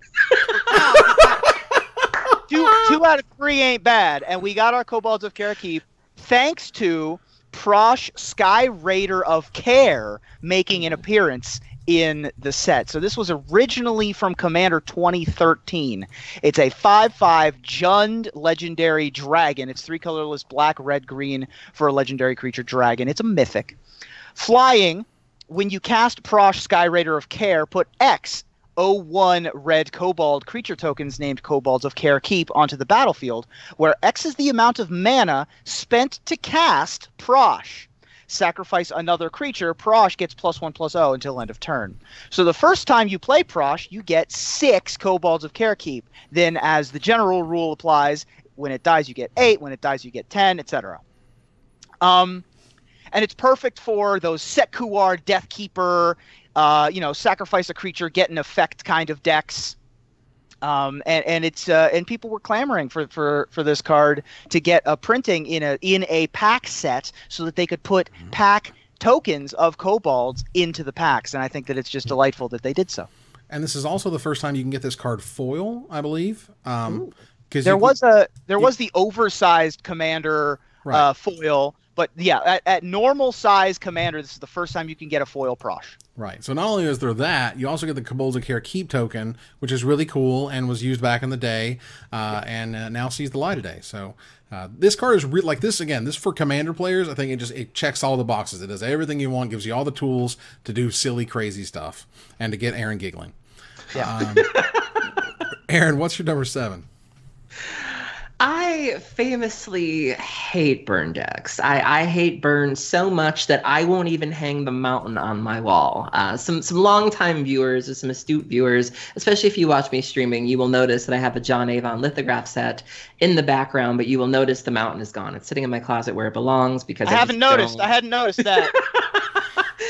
two out of 3 ain't bad, and we got our Kobolds of Carekeep thanks to Prosh Sky Raider of Care making an appearance in the set. So this was originally from Commander 2013. It's a 5/5 Jund legendary dragon. It's 3 colorless, black, red, green for a legendary creature dragon. It's a mythic. Flying, when you cast Prosh Sky Raider of Care, put X 01 red kobold creature tokens named Kobolds of Carekeep onto the battlefield, where X is the amount of mana spent to cast Prosh. Sacrifice another creature, Prosh gets +1/+0 until end of turn. So the first time you play Prosh, you get 6 Kobolds of Carekeep. Then, as the general rule applies, when it dies you get 8, when it dies you get 10, etc. And it's perfect for those Sekuar, Deathkeeper, sacrifice a creature, get an effect kind of decks. And people were clamoring for this card to get a printing in a pack set so that they could put pack tokens of kobolds into the packs, and I think that it's just delightful that they did so. And this is also the first time you can get this card foil, I believe. Because there was the oversized Commander foil, but yeah, at normal size Commander, this is the first time you can get a foil Prosh. Right. So not only is there that, you also get the Kobolds of Carekeep token, which is really cool and was used back in the day, and now sees the light today. So this card is like this again. This for Commander players. I think it checks all the boxes. It does everything you want. Gives you all the tools to do silly, crazy stuff and to get Aaron giggling. Yeah. Aaron, what's your number 7? I famously hate burn decks. I hate burn so much that I won't even hang the mountain on my wall. Some longtime viewers or some astute viewers, especially if you watch me streaming, you will notice that I have a John Avon lithograph set in the background, but you will notice the mountain is gone. It's sitting in my closet where it belongs because I hadn't noticed that.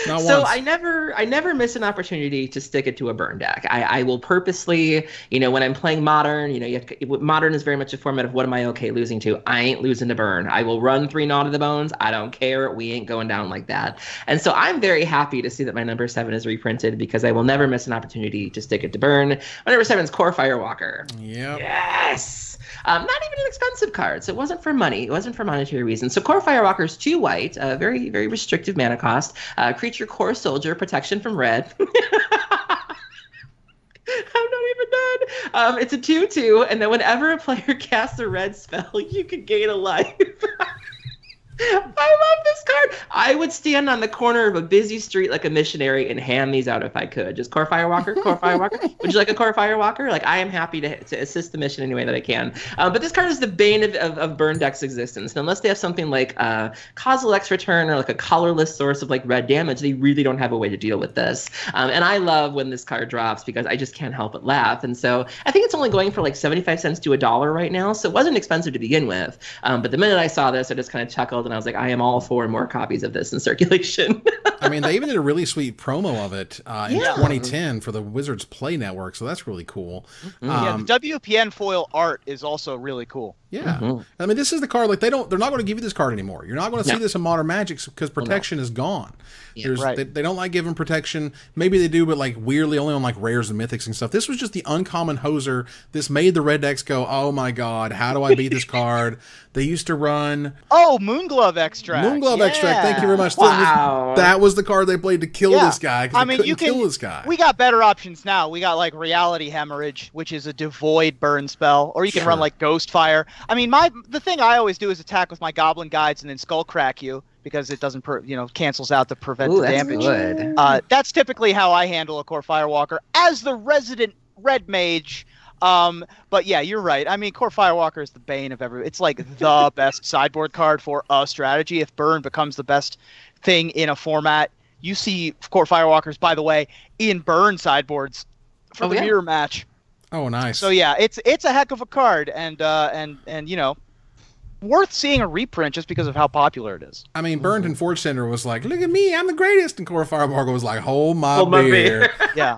So I never miss an opportunity to stick it to a burn deck. I will purposely, when I'm playing Modern, Modern is very much a format of what am I okay losing to? I ain't losing to burn. I will run 3 Gnaw to the Bones. I don't care. We ain't going down like that. And so I'm very happy to see that my number 7 is reprinted because I will never miss an opportunity to stick it to burn. My number 7 is Core Firewalker. Yep. Yes. Not even an expensive card, so it wasn't for money. It wasn't for monetary reasons. So Core Firewalker is 2 white, very, very restrictive mana cost. Creature Core Soldier, protection from red. I'm not even done. It's a 2/2, and then whenever a player casts a red spell, you can gain a life. I love this card. I would stand on the corner of a busy street like a missionary and hand these out if I could. Just Core Firewalker, Core Firewalker. Would you like a Core Firewalker? Like, I am happy to assist the mission any way that I can. But this card is the bane of burn deck's existence. And unless they have something like Causal X Return or like a colorless source of like red damage, they really don't have a way to deal with this. And I love when this card drops because I just can't help but laugh. And so I think it's only going for like 75 cents to $1 right now. So it wasn't expensive to begin with. But the minute I saw this, I just kind of chuckled. And I was like, I am all for more copies of this in circulation. I mean, they even did a really sweet promo of it in 2010 for the Wizards Play Network, so that's really cool. Yeah, the WPN foil art is also really cool. Yeah, I mean, this is the card. Like they're not going to give you this card anymore. You're not going to see this in Modern Magic because protection is gone. Yeah, they don't like giving protection. Maybe they do, but like weirdly only on like rares and mythics and stuff. This was just the uncommon hoser. This made the red decks go, oh my god, how do I beat this card? They used to run Moonglove Extract. Moonglove Extract. Thank you very much. Wow. That was the card they played to kill this guy. I mean, you can kill this guy. We got better options now. We got like Reality Hemorrhage, which is a devoid burn spell, or you can run like Ghostfire. I mean, the thing I always do is attack with my Goblin Guides and then Skullcrack you because it doesn't, cancels out the prevent the damage. Good. That's typically how I handle a Core Firewalker as the resident red mage. But yeah, you're right. I mean, Core Firewalker is the bane of every. It's like the best sideboard card for a strategy. If burn becomes the best thing in a format, you see Core Firewalkers, by the way, in burn sideboards for the mirror match. Oh, nice. So yeah, it's a heck of a card, and worth seeing a reprint just because of how popular it is. I mean, Burned and Forge Center was like, look at me, I'm the greatest, and Core Firewalker was like, hold my beer. Yeah.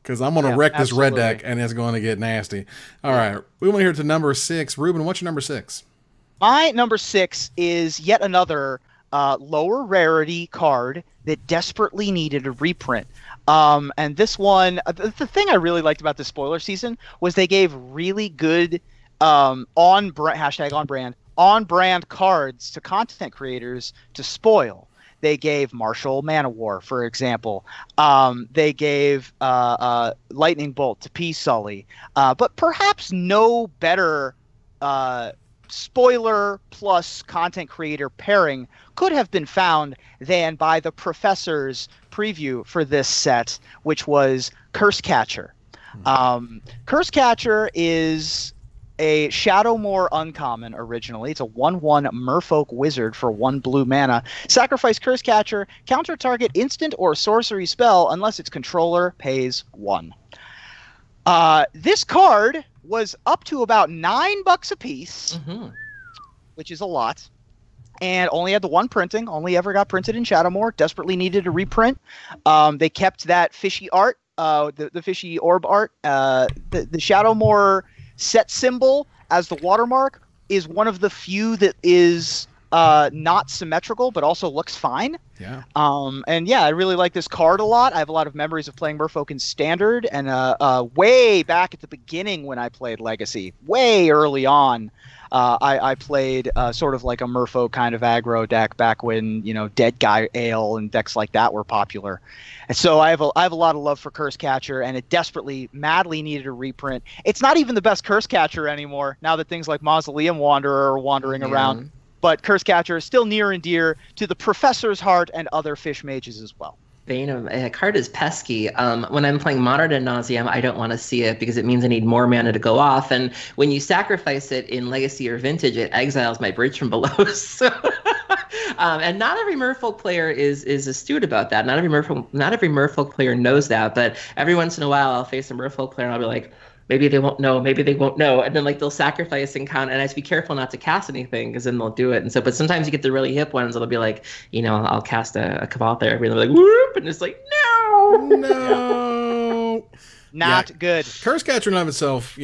Because I'm going to wreck this red deck, and it's going to get nasty. All right, we want to hear to number 6. Ruben, what's your number 6? My number 6 is yet another lower rarity card that desperately needed a reprint. And this one, the thing I really liked about the spoiler season was they gave really good on-brand cards to content creators to spoil. They gave Marshall Manowar, for example. They gave Lightning Bolt to P. Sully. But perhaps no better spoiler plus content creator pairing could have been found than by the Professor's preview for this set, which was Curse Catcher. Curse Catcher is a Shadowmoor uncommon originally. It's a 1/1 Merfolk Wizard for 1 blue mana. Sacrifice Curse Catcher, counter target instant or sorcery spell unless its controller pays 1. This card was up to about $9 a piece, which is a lot, and only had the one printing, only ever got printed in Shadowmoor, desperately needed a reprint. They kept that fishy art, the fishy orb art. The Shadowmoor set symbol as the watermark is one of the few that is not symmetrical but also looks fine. Yeah. And yeah, I really like this card a lot. I have a lot of memories of playing Merfolk in Standard, and way back at the beginning when I played Legacy, way early on, I played sort of like a Merfolk kind of aggro deck back when Dead Guy Ale and decks like that were popular. And so I have a lot of love for Curse Catcher, and it desperately, madly needed a reprint. It's not even the best Curse Catcher anymore now that things like Mausoleum Wanderer are wandering around. But Curse Catcher is still near and dear to the Professor's heart and other fish mages as well. Bane of a card is pesky. When I'm playing Modern ad Nauseam, I don't want to see it because it means I need more mana to go off. And when you sacrifice it in Legacy or Vintage, it exiles my Bridge from Below. So, and not every Merfolk player is astute about that. Not every Merfolk player knows that. But every once in a while, I'll face a Merfolk player and I'll be like, maybe they won't know, maybe they won't know. And then like they'll sacrifice and count, and I have to be careful not to cast anything because then they'll do it. And so, but sometimes you get the really hip ones, it'll be like, I'll cast a Cabal Therapy, and they'll be like, whoop, and it's like, no. Not good. Curse Catcher in and of itself,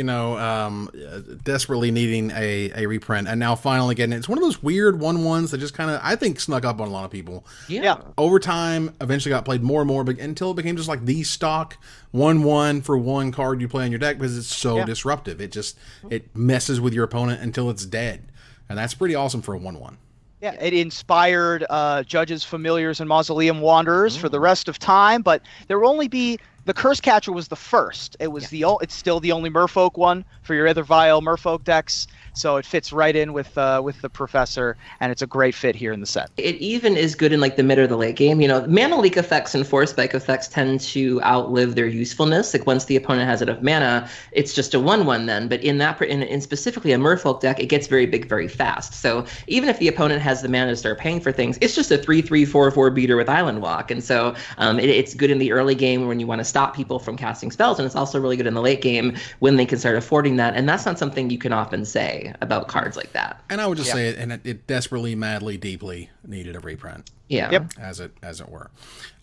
desperately needing a reprint, and now finally getting it. It's one of those weird 1/1s that just kind of, I think, snuck up on a lot of people. Yeah. Over time, eventually got played more and more, but until it became just like the stock 1/1 for one card you play in your deck because it's so disruptive. It messes with your opponent until it's dead, and that's pretty awesome for a 1/1. Yeah, it inspired Judges, Familiars, and Mausoleum Wanderers for the rest of time, but there will only be... The Curse Catcher was the first. It was it's still the only Merfolk one for your other vile Merfolk decks, so it fits right in with the Professor, and it's a great fit here in the set. It even is good in like the mid or the late game. Mana leak effects and force spike effects tend to outlive their usefulness. Like once the opponent has enough mana, it's just a 1/1 then. But in specifically a Merfolk deck, it gets very big very fast. So even if the opponent has the mana to start paying for things, it's just a 3/3/4/4 beater with Island Walk. And so it's good in the early game when you want to stop people from casting spells, and it's also really good in the late game when they can start affording that. And that's not something you can often say. way about cards like that. And I would just say it, and it desperately, madly, deeply needed a reprint. Yeah. Yep. As it were.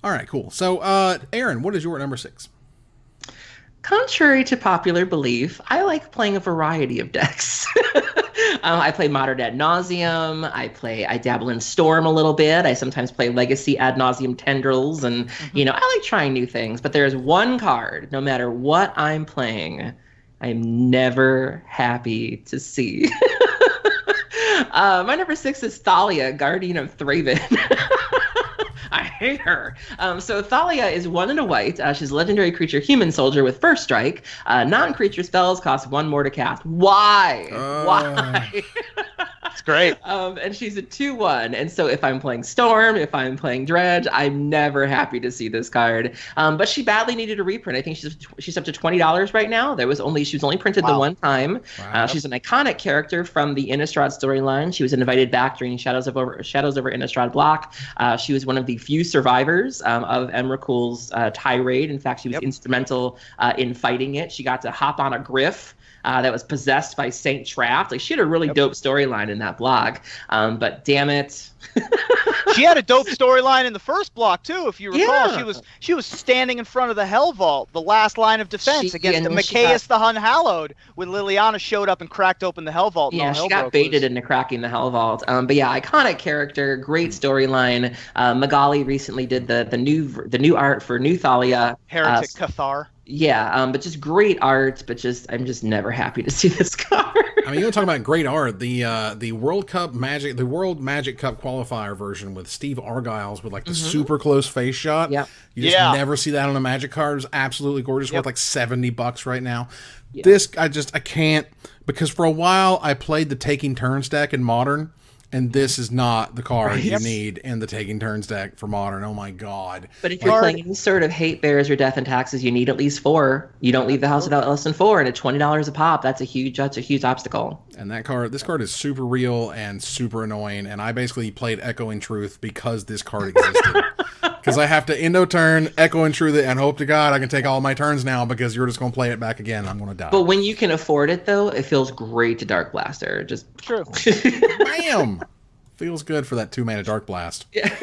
All right, cool. So, Aaron, what is your number 6? Contrary to popular belief, I like playing a variety of decks. I play Modern Ad Nauseam. I dabble in Storm a little bit. I sometimes play Legacy Ad Nauseam Tendrils, and I like trying new things. But there's one card, no matter what I'm playing, I'm never happy to see. My number 6 is Thalia, Guardian of Thraben. I hate her. So Thalia is 1 and a white. She's a legendary creature, human soldier with first strike. Non-creature spells cost 1 more to cast. Why? Why? It's great. And she's a 2/1. And so if I'm playing Storm, if I'm playing Dredge, I'm never happy to see this card. But she badly needed a reprint. I think she's up to $20 right now. She was only printed the one time. Wow. She's an iconic character from the Innistrad storyline. She was invited back during Shadows over Innistrad block. She was one of the few survivors of Emrakul's tirade. In fact, she was instrumental in fighting it. She got to hop on a griff that was possessed by Saint Trapped. Like, she had a really dope storyline in that block. But damn it. She had a dope storyline in the first block too, if you recall. She was standing in front of the Hell Vault, the last line of defense against the Macias the Unhallowed, when Liliana showed up and cracked open the Hell Vault. Yeah, she got baited into cracking the Hell Vault. But yeah, iconic character, great storyline. Magali recently did the new art for New Thalia. Heretic Cathar. Yeah, but just great art, but I'm just never happy to see this card. I mean, you want to talk about great art. The World Magic Cup qualifier version with Steve Argyle's with like the super close face shot. Yeah. You just never see that on a Magic card. It was absolutely gorgeous. Worth like $70 right now. Yeah. This I can't, because for a while I played the Taking Turns deck in Modern. And this is not the card you need in the Taking Turns deck for Modern. Oh my god! But if you're playing any sort of Hate Bears or Death and Taxes, you need at least 4. You don't leave the house without less than 4, and at $20 a pop, that's a huge obstacle. And this card is super real and super annoying. And I basically played Echoing Truth because this card existed. Because I have to Endo turn, Echoing Truth, and hope to God I can take all my turns now, because you're just going to play it back again. I'm going to die. But when you can afford it, though, it feels great to Dark Blaster. Just true. Bam! Feels good for that 2-mana Dark Blast. Yeah.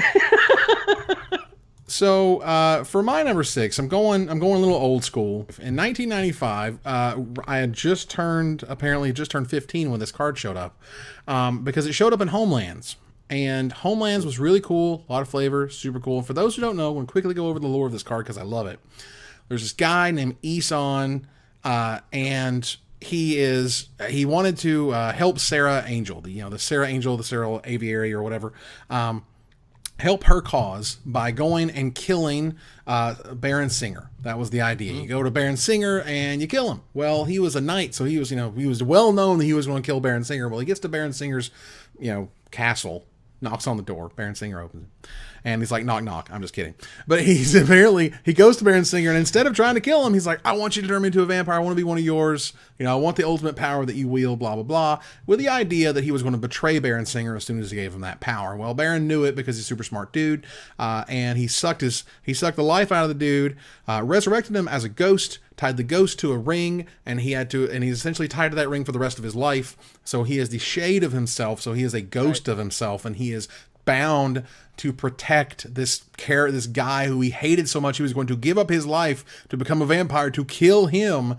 So for my number 6, I'm going a little old school. In 1995, I had just turned 15 when this card showed up, because it showed up in Homelands. And Homelands was really cool, a lot of flavor, super cool. For those who don't know, I'm going to quickly go over the lore of this card because I love it. There's this guy named Isan, and he wanted to help Sarah Angel, the Sarah Angel, the Sarah Aviary or whatever, help her cause by going and killing Baron Singer. That was the idea. You go to Baron Singer and you kill him. Well, he was a knight, so he was well known that he was going to kill Baron Singer. Well, he gets to Baron Singer's castle, knocks on the door. Baron Singer opens it. And he's like, knock, knock. I'm just kidding. But he goes to Baron Singer, and instead of trying to kill him, he's like, I want you to turn me into a vampire. I want to be one of yours. I want the ultimate power that you wield, blah, blah, blah. With the idea that he was going to betray Baron Singer as soon as he gave him that power. Well, Baron knew it because he's a super smart dude. And he sucked the life out of the dude, resurrected him as a ghost, tied the ghost to a ring, and he's essentially tied to that ring for the rest of his life. So he is the shade of himself. So he is a ghost of himself, and he is bound to protect this guy who he hated so much he was going to give up his life to become a vampire to kill him.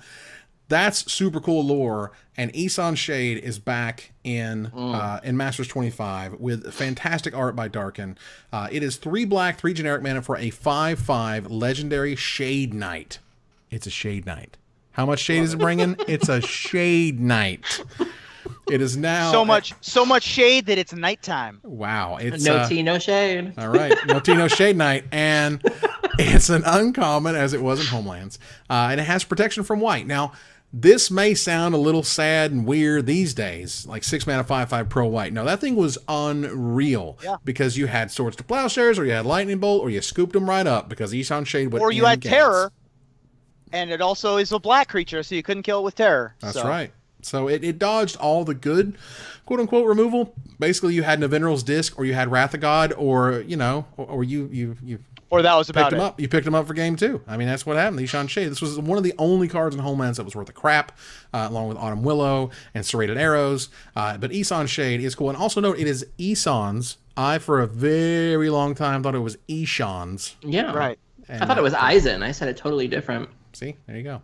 That's super cool lore. And Isan Shade is back in Masters 25 with fantastic art by Darkin. It is 3 black, 3 generic mana for a 5/5 legendary Shade Knight. It's a Shade Knight. How much shade is it bringing? It's a Shade Knight. It is now so much shade that it's nighttime. Wow, it's no tea, no shade. All right, no tea, no shade night, and it's an uncommon as it was in Homelands, and it has protection from white. Now, this may sound a little sad and weird these days, like 6 mana 5/5 pro white. No, that thing was unreal because you had Swords to Plowshares, or you had Lightning Bolt, or you scooped them right up because Isan Shade would. Or you had Terror, and it also is a black creature, so you couldn't kill it with Terror. That's right. So it dodged all the good, quote-unquote, removal. Basically, you had Navinral's Disc, or you had Wrath of God, or, Or that was about picked him up. You picked him up for game 2. I mean, that's what happened. Isan Shade. This was one of the only cards in Homelands that was worth a crap, along with Autumn Willow and Serrated Arrows. But Isan Shade is cool. And also note, it is Isan's. I, for a very long time, thought it was Ishan's. Yeah. Right. And I thought it was Isan. I said it totally different. See? There you go.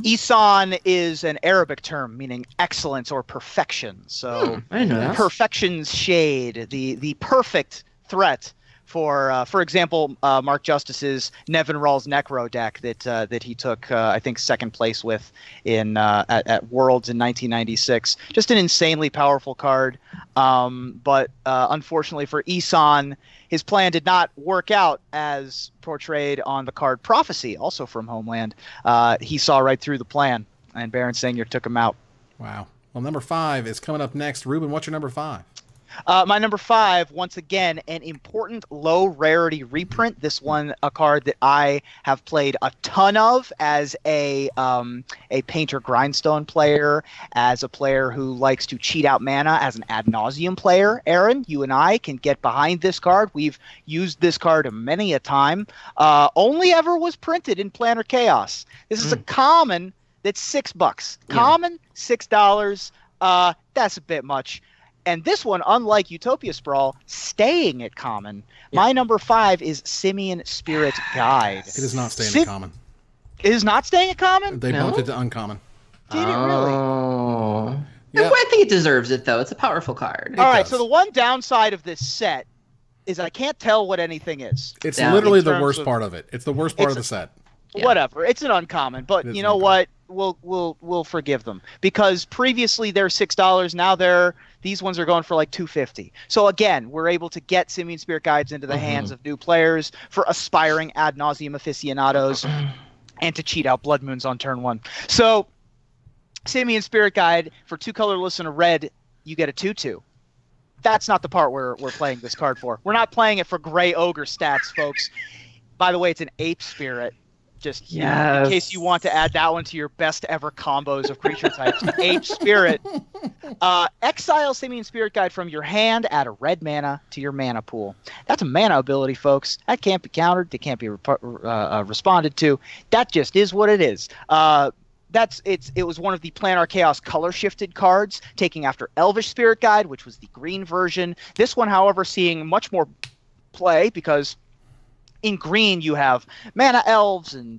Isan is an Arabic term meaning excellence or perfection. So I didn't know that. Perfection's shade, the perfect threat for example, Mark Justice's Nevin Rawls Necro deck that he took I think second place with in at Worlds in 1996. Just an insanely powerful card. But unfortunately for Isan, his plan did not work out as portrayed on the card Prophecy, also from Homeland. He saw right through the plan, and Baron Senior took him out. Wow. Well, number 5 is coming up next. Ruben, what's your number 5? My number 5, once again, an important low rarity reprint. This one, a card that I have played a ton of as a Painter Grindstone player, as a player who likes to cheat out mana, as an ad nauseum player. Aaron, you and I can get behind this card. We've used this card many a time. Only ever was printed in Planar Chaos. This is a common that's $6. Common, $6. That's a bit much. And this one, unlike Utopia Sprawl, staying at common. Yeah. My number 5 is Simeon Spirit Guide. It is not staying at common. It is not staying at common? They bumped it to uncommon. Did it really? Oh. Yep. I think it deserves it, though. It's a powerful card. All right, so the one downside of this set is I can't tell what anything is. It's literally the worst part of it. It's the worst part of the set. Whatever. It's an uncommon, but you know what? We'll forgive them, because previously they're $6. Now these ones are going for like $2.50. So again, we're able to get Simeon Spirit Guides into the hands of new players, for aspiring ad nauseum aficionados, and to cheat out Blood Moons on turn 1. So Simeon Spirit Guide, for 2 colorless and a red, you get a 2/2. That's not the part we're playing this card for. We're not playing it for Gray Ogre stats, folks. By the way, it's an Ape Spirit. Just in case you want to add that one to your best ever combos of creature types. Ape Spirit. Exile Simeon Spirit Guide from your hand, add a red mana to your mana pool. That's a mana ability, folks. That can't be countered. That can't be responded to. That just is what it is. It was one of the Planar Chaos color shifted cards, taking after Elvish Spirit Guide, which was the green version. This one, however, seeing much more play, because in green you have mana elves and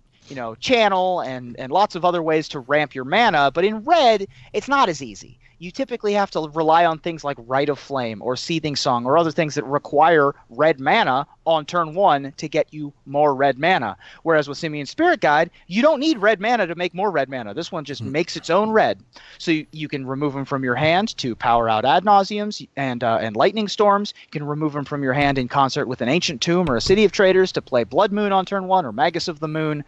channel and lots of other ways to ramp your mana, but in red it's not as easy. You typically have to rely on things like Rite of Flame or Seething Song or other things that require red mana on turn 1 to get you more red mana. Whereas with Simeon Spirit Guide, you don't need red mana to make more red mana. This one just makes its own red. So you can remove them from your hand to power out ad nauseums and lightning storms. You can remove them from your hand in concert with an Ancient Tomb or a City of Traders to play Blood Moon on turn 1 or Magus of the Moon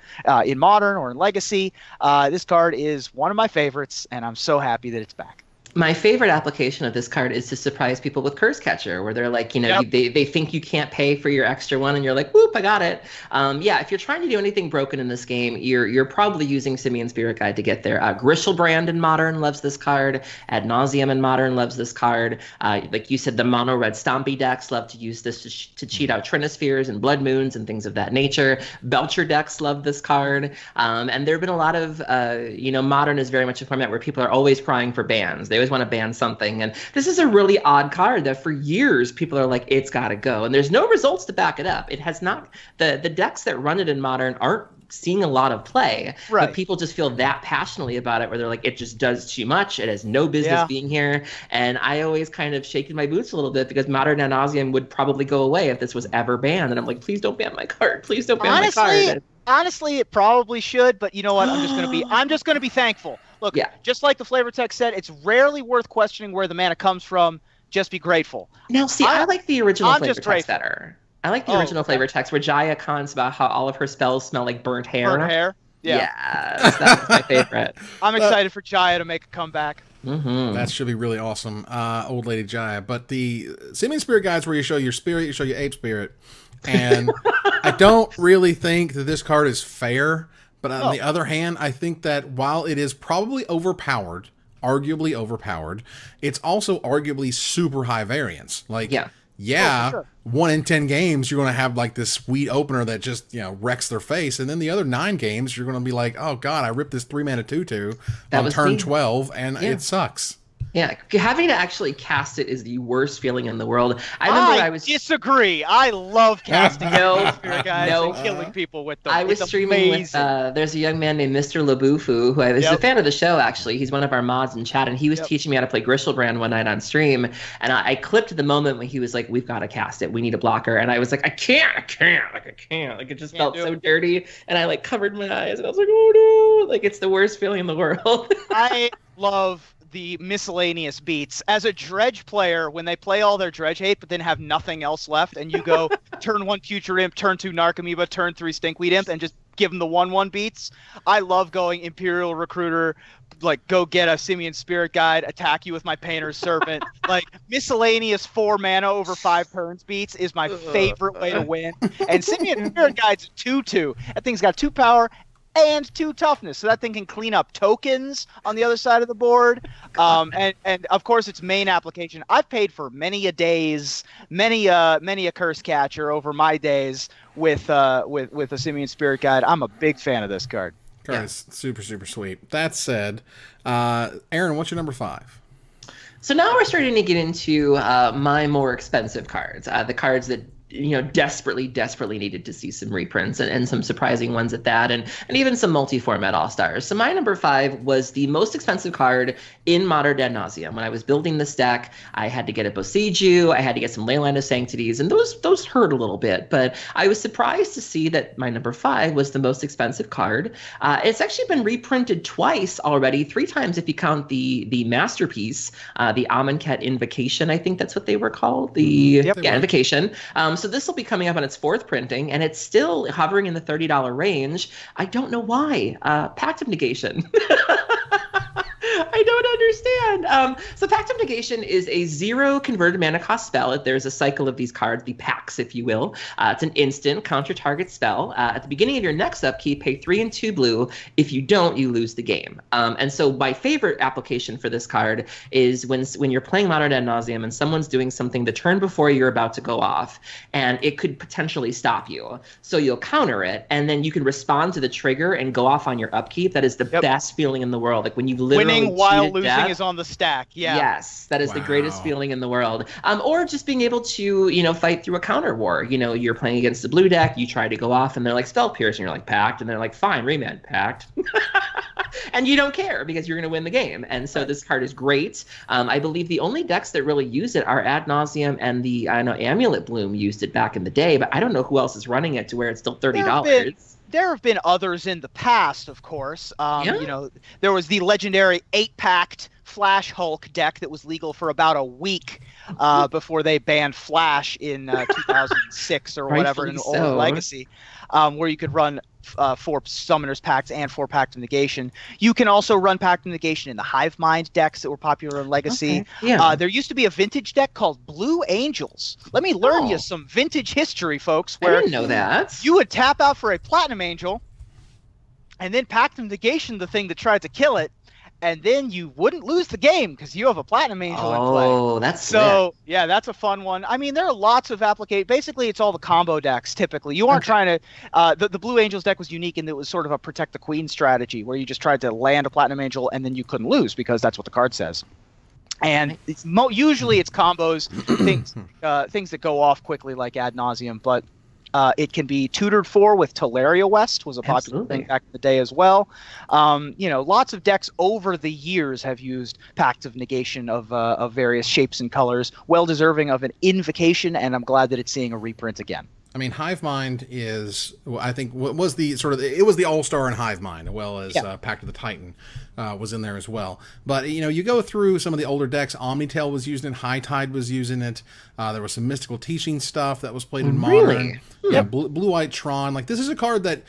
in Modern or in Legacy. This card is one of my favorites, and I'm so happy that it's back. My favorite application of this card is to surprise people with Curse Catcher, where they're like, they think you can't pay for your extra one, and you're like, whoop, I got it. If you're trying to do anything broken in this game, you're probably using Simeon Spirit Guide to get there. Grishelbrand in Modern loves this card. Ad Nauseam in Modern loves this card. Like you said, the mono red Stompy decks love to use this to cheat out Trinispheres and Blood Moons and things of that nature. Belcher decks love this card. And there have been a lot of, Modern is very much a format where people are always crying for bans. They always want to ban something, and this is a really odd card that for years people are like, it's got to go, and there's no results to back it up. It has not. The decks that run it in Modern aren't seeing a lot of play, but people just feel that passionately about it, where they're like, it just does too much, it has no business being here. And I always kind of shaking my boots a little bit, because Modern Ad Nauseam would probably go away if this was ever banned, and I'm like, please don't ban my card, please don't ban my card. Honestly, it probably should, but you know what? I'm just gonna be thankful. Look, just like the flavor text said, it's rarely worth questioning where the mana comes from. Just be grateful. Now, see, I like the original flavor text better. I like the original flavor text where Jaya cons about how all of her spells smell like burnt hair. Burnt hair? Yeah. Yes, that was my favorite. I'm excited for Jaya to make a comeback. That should be really awesome, old lady Jaya. But the Simeon Spirit Guides, where you show your spirit, you show your ape spirit. And I don't really think that this card is fair. But on the other hand, I think that while it is probably arguably overpowered, it's also arguably super high variance. Like, yeah, sure. 1 in 10 games, you're going to have like this sweet opener that just, wrecks their face. And then the other 9 games, you're going to be like, oh God, I ripped this 3-mana 2/2 on turn 12 and it sucks. Yeah, having to actually cast it is the worst feeling in the world. I disagree. I love casting spirit guys no. and killing people with them. I was streaming with, there's a young man named Mr. Labufu, who is a fan of the show, actually. He's one of our mods in chat, and he was teaching me how to play Griselbrand one night on stream, and I clipped the moment when he was like, we've got to cast it. We need a blocker. And I was like, I can't. Like, it just felt so dirty, and I, like, covered my eyes, and I was like, oh, no. Like, it's the worst feeling in the world. I love the miscellaneous beats. As a dredge player, when they play all their dredge hate but then have nothing else left, and you go turn 1 Future Imp, turn 2 Narcomoeba, turn 3 Stinkweed Imp, and just give them the 1/1 beats, I love going Imperial Recruiter, like go get a Simeon Spirit Guide, attack you with my Painter's Servant. Like miscellaneous 4 mana over 5 turns beats is my favorite way to win. And Simeon Spirit Guide's 2/2. That thing's got 2 power and 2 toughness, so that thing can clean up tokens on the other side of the board. And of course its main application. I've paid for many a curse catcher over my days with a Simeon Spirit Guide. I'm a big fan of this card. Card is super, super sweet. That said, Aaron, what's your number 5? So now we're starting to get into my more expensive cards, the cards that desperately needed to see some reprints and some surprising ones at that, and even some multi-format all-stars. So my number 5 was the most expensive card in Modern Ad Nauseam. When I was building this deck, I had to get a Boseiju, I had to get some Leyline of Sanctities, and those hurt a little bit, but I was surprised to see that my number 5 was the most expensive card. It's actually been reprinted twice already, 3 times if you count the masterpiece, the Amonkhet Invocation, I think that's what they were called, Invocation. So this will be coming up on its 4th printing, and it's still hovering in the $30 range. I don't know why. Pact of Negation. I don't understand. So Pact of Negation is a 0 converted mana cost spell. There's a cycle of these cards, the packs, if you will. It's an instant counter target spell. At the beginning of your next upkeep, pay 3 and 2 blue. If you don't, you lose the game. And so my favorite application for this card is when you're playing Modern Ad Nauseam and someone's doing something the turn before you're about to go off, and it could potentially stop you. So you'll counter it, and then you can respond to the trigger and go off on your upkeep. That is the best feeling in the world. Like when you've literally winning while losing death is on the stack. Yeah. Yes, that is the greatest feeling in the world. Or just being able to, fight through a counter war. You're playing against the blue deck, you try to go off, and they're like Spell Pierce, and you're like Pact, and they're like, fine, remand, Pact. And you don't care because you're going to win the game. And so this card is great. I believe the only decks that really use it are Ad Nauseam and Amulet Bloom used it back in the day, but I don't know who else is running it to where it's still $30. There have been others in the past, of course. There was the legendary 8-packed Flash Hulk deck that was legal for about a week before they banned Flash in 2006 or whatever in Old Legacy, where you could run 4 Summoner's Pacts and 4 Pact of Negation. You can also run Pact of Negation in the Hive Mind decks that were popular in Legacy. Okay. Yeah. There used to be a vintage deck called Blue Angels. Let me learn you some vintage history, folks. Where I didn't know that. You would tap out for a Platinum Angel, and then Pact of Negation, the thing that tried to kill it, and then you wouldn't lose the game because you have a Platinum Angel in play. Oh, that's so sick. Yeah, that's a fun one. I mean, there are lots of applications. Basically, it's all the combo decks. Typically, you aren't trying to. The Blue Angels deck was unique in that it was sort of a protect the queen strategy, where you just tried to land a Platinum Angel and then you couldn't lose because that's what the card says. And usually it's combos, things that go off quickly like Ad Nauseam, but. It can be tutored for with Thalia West was a popular thing back in the day as well. Lots of decks over the years have used Pact of Negation of various shapes and colors, well deserving of an invocation, and I'm glad that it's seeing a reprint again. I mean, Hive Mind is, I think, was the it was the all-star in Hive Mind, as well as Pact of the Titan was in there as well. But, you go through some of the older decks. Omnitail was using it. High Tide was using it. There was some Mystical Teaching stuff that was played in Modern. Really? Yeah, Blue-White Tron. Like, this is a card that,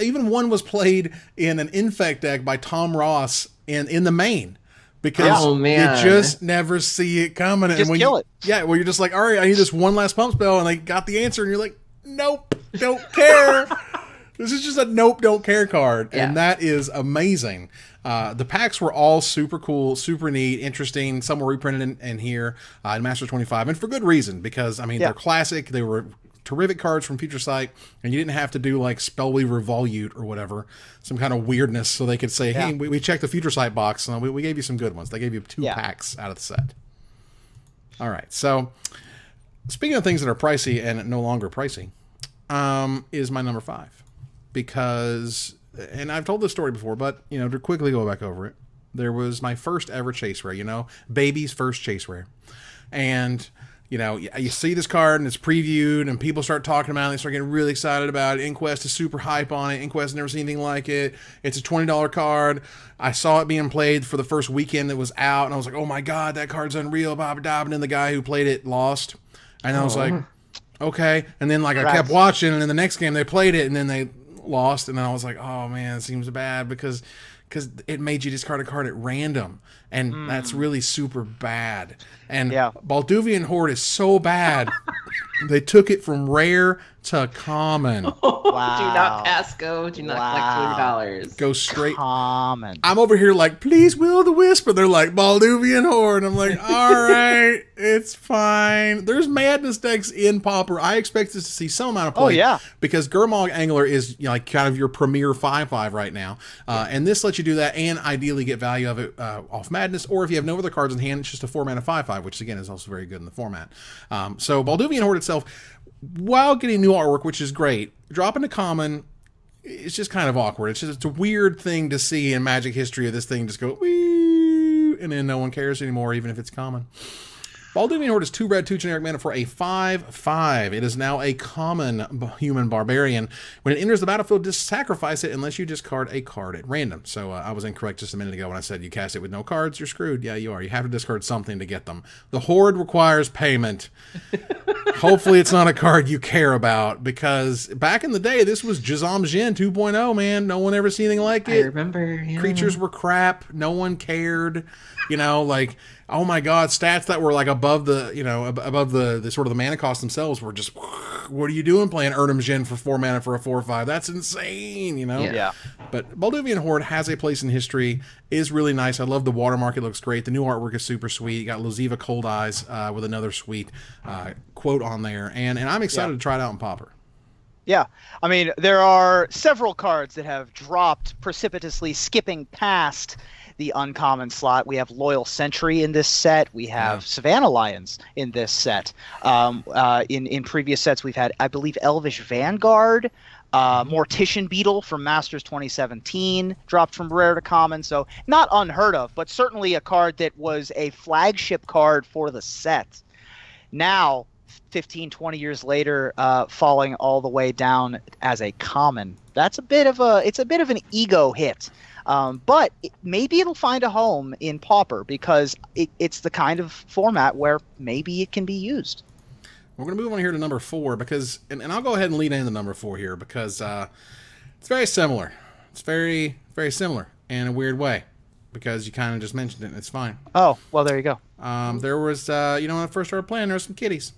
even one was played in an Infect deck by Tom Ross in the main. Because you just never see it coming. Just kill it. Yeah, where you're just like, all right, I need this one last pump spell, and they got the answer, and you're like, nope, don't care. This is just a nope, don't care card, Yeah. and that is amazing. The packs were all super cool, super neat, interesting. Some were reprinted in here in Master 25, and for good reason, because, I mean, they're classic. They were terrific cards from Future Sight, and you didn't have to do, like, Spellweaver Volute or whatever, some kind of weirdness, so they could say, hey, we checked the Future Sight box, and we gave you some good ones. They gave you 2 packs out of the set. All right, so speaking of things that are pricey and no longer pricey, is my number 5. Because, and I've told this story before, but, you know, to quickly go back over it, there was my first ever chase rare, you know, baby's first chase rare. And, you know, you see this card and it's previewed and people start talking about it, they start getting really excited about it. Inquest is super hype on it. Inquest has never seen anything like it. It's a $20 card. I saw it being played for the first weekend that was out, and I was like, oh my God, that card's unreal, Bob Dob. And then the guy who played it lost. And I was like, okay. And then, like, I kept watching, and then the next game they played it, and then they lost, and then I was like, oh man, it seems bad because it made you discard a card at random, and that's really super bad. And Balduvian Horde is so bad they took it from rare to common. Wow. Do not pass go. Do not collect $2. Go straight common. I'm over here like, please Will-O-the-Wisp, but they're like, Balduvian Horde. I'm like, all right, it's fine. There's madness decks in Pauper. I expect us to see some amount of play. Oh yeah, because Gurmag Angler is, you know, like kind of your premier 5/5 right now, and this lets you do that and ideally get value of it off madness. Or if you have no other cards in hand, it's just a 4-mana 5/5, which again is also very good in the format. So Balduvian Horde itself, while getting new artwork, which is great, dropping to common, it's just kind of awkward. It's a weird thing to see in Magic history of this thing just go, wee, and then no one cares anymore, even if it's common. Balduvian Horde is 2 red, 2 generic mana for a 5/5. It is now a common human barbarian. When it enters the battlefield, just sacrifice it unless you discard a card at random. So I was incorrect just a minute ago when I said you cast it with no cards, you're screwed. Yeah, you are. You have to discard something to get them. The Horde requires payment. Hopefully it's not a card you care about, because back in the day, this was Jazam Jin 2.0, man. No one ever seen anything like it. I remember. Yeah. Creatures were crap. No one cared. You know, like, oh my God, stats that were like above the, you know, above the sort of the mana cost themselves were just, what are you doing playing Urnum Jin for 4 mana for a 4/5? That's insane, you know? Yeah. But Balduvian Horde has a place in history, is really nice. I love the watermark. It looks great. The new artwork is super sweet. You got Loziva Cold Eyes with another sweet quote on there. And I'm excited to try it out in Pauper. Yeah, I mean, there are several cards that have dropped precipitously, skipping past the uncommon slot. We have Loyal Sentry in this set. We have Savannah Lions in this set. In previous sets, we've had, I believe, Elvish Vanguard, Mortician Beetle from Masters 2017, dropped from rare to common. So not unheard of, but certainly a card that was a flagship card for the set. Now, 15, 20 years later, falling all the way down as a common. That's a bit of an ego hit. But maybe it'll find a home in Pauper, because it's the kind of format where maybe it can be used. We're going to move on here to number 4, because, and I'll go ahead and lead into number 4 here, because it's very similar. It's very, very similar in a weird way, because you kind of just mentioned it, and it's fine. Oh, well, there you go. There was, you know, when I first started playing, there were some kitties.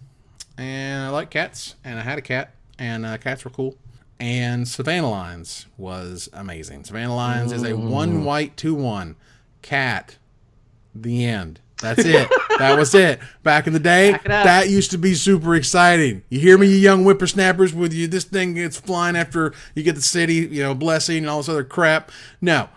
And I like cats, and I had a cat, and cats were cool. And Savannah Lions was amazing. Savannah Lions is a 1 white 2/1 cat. The end. That's it. That was it. Back in the day, that used to be super exciting. You hear me, you young whippersnappers, with you, this thing gets flying after you get the city, you know, blessing and all this other crap. No.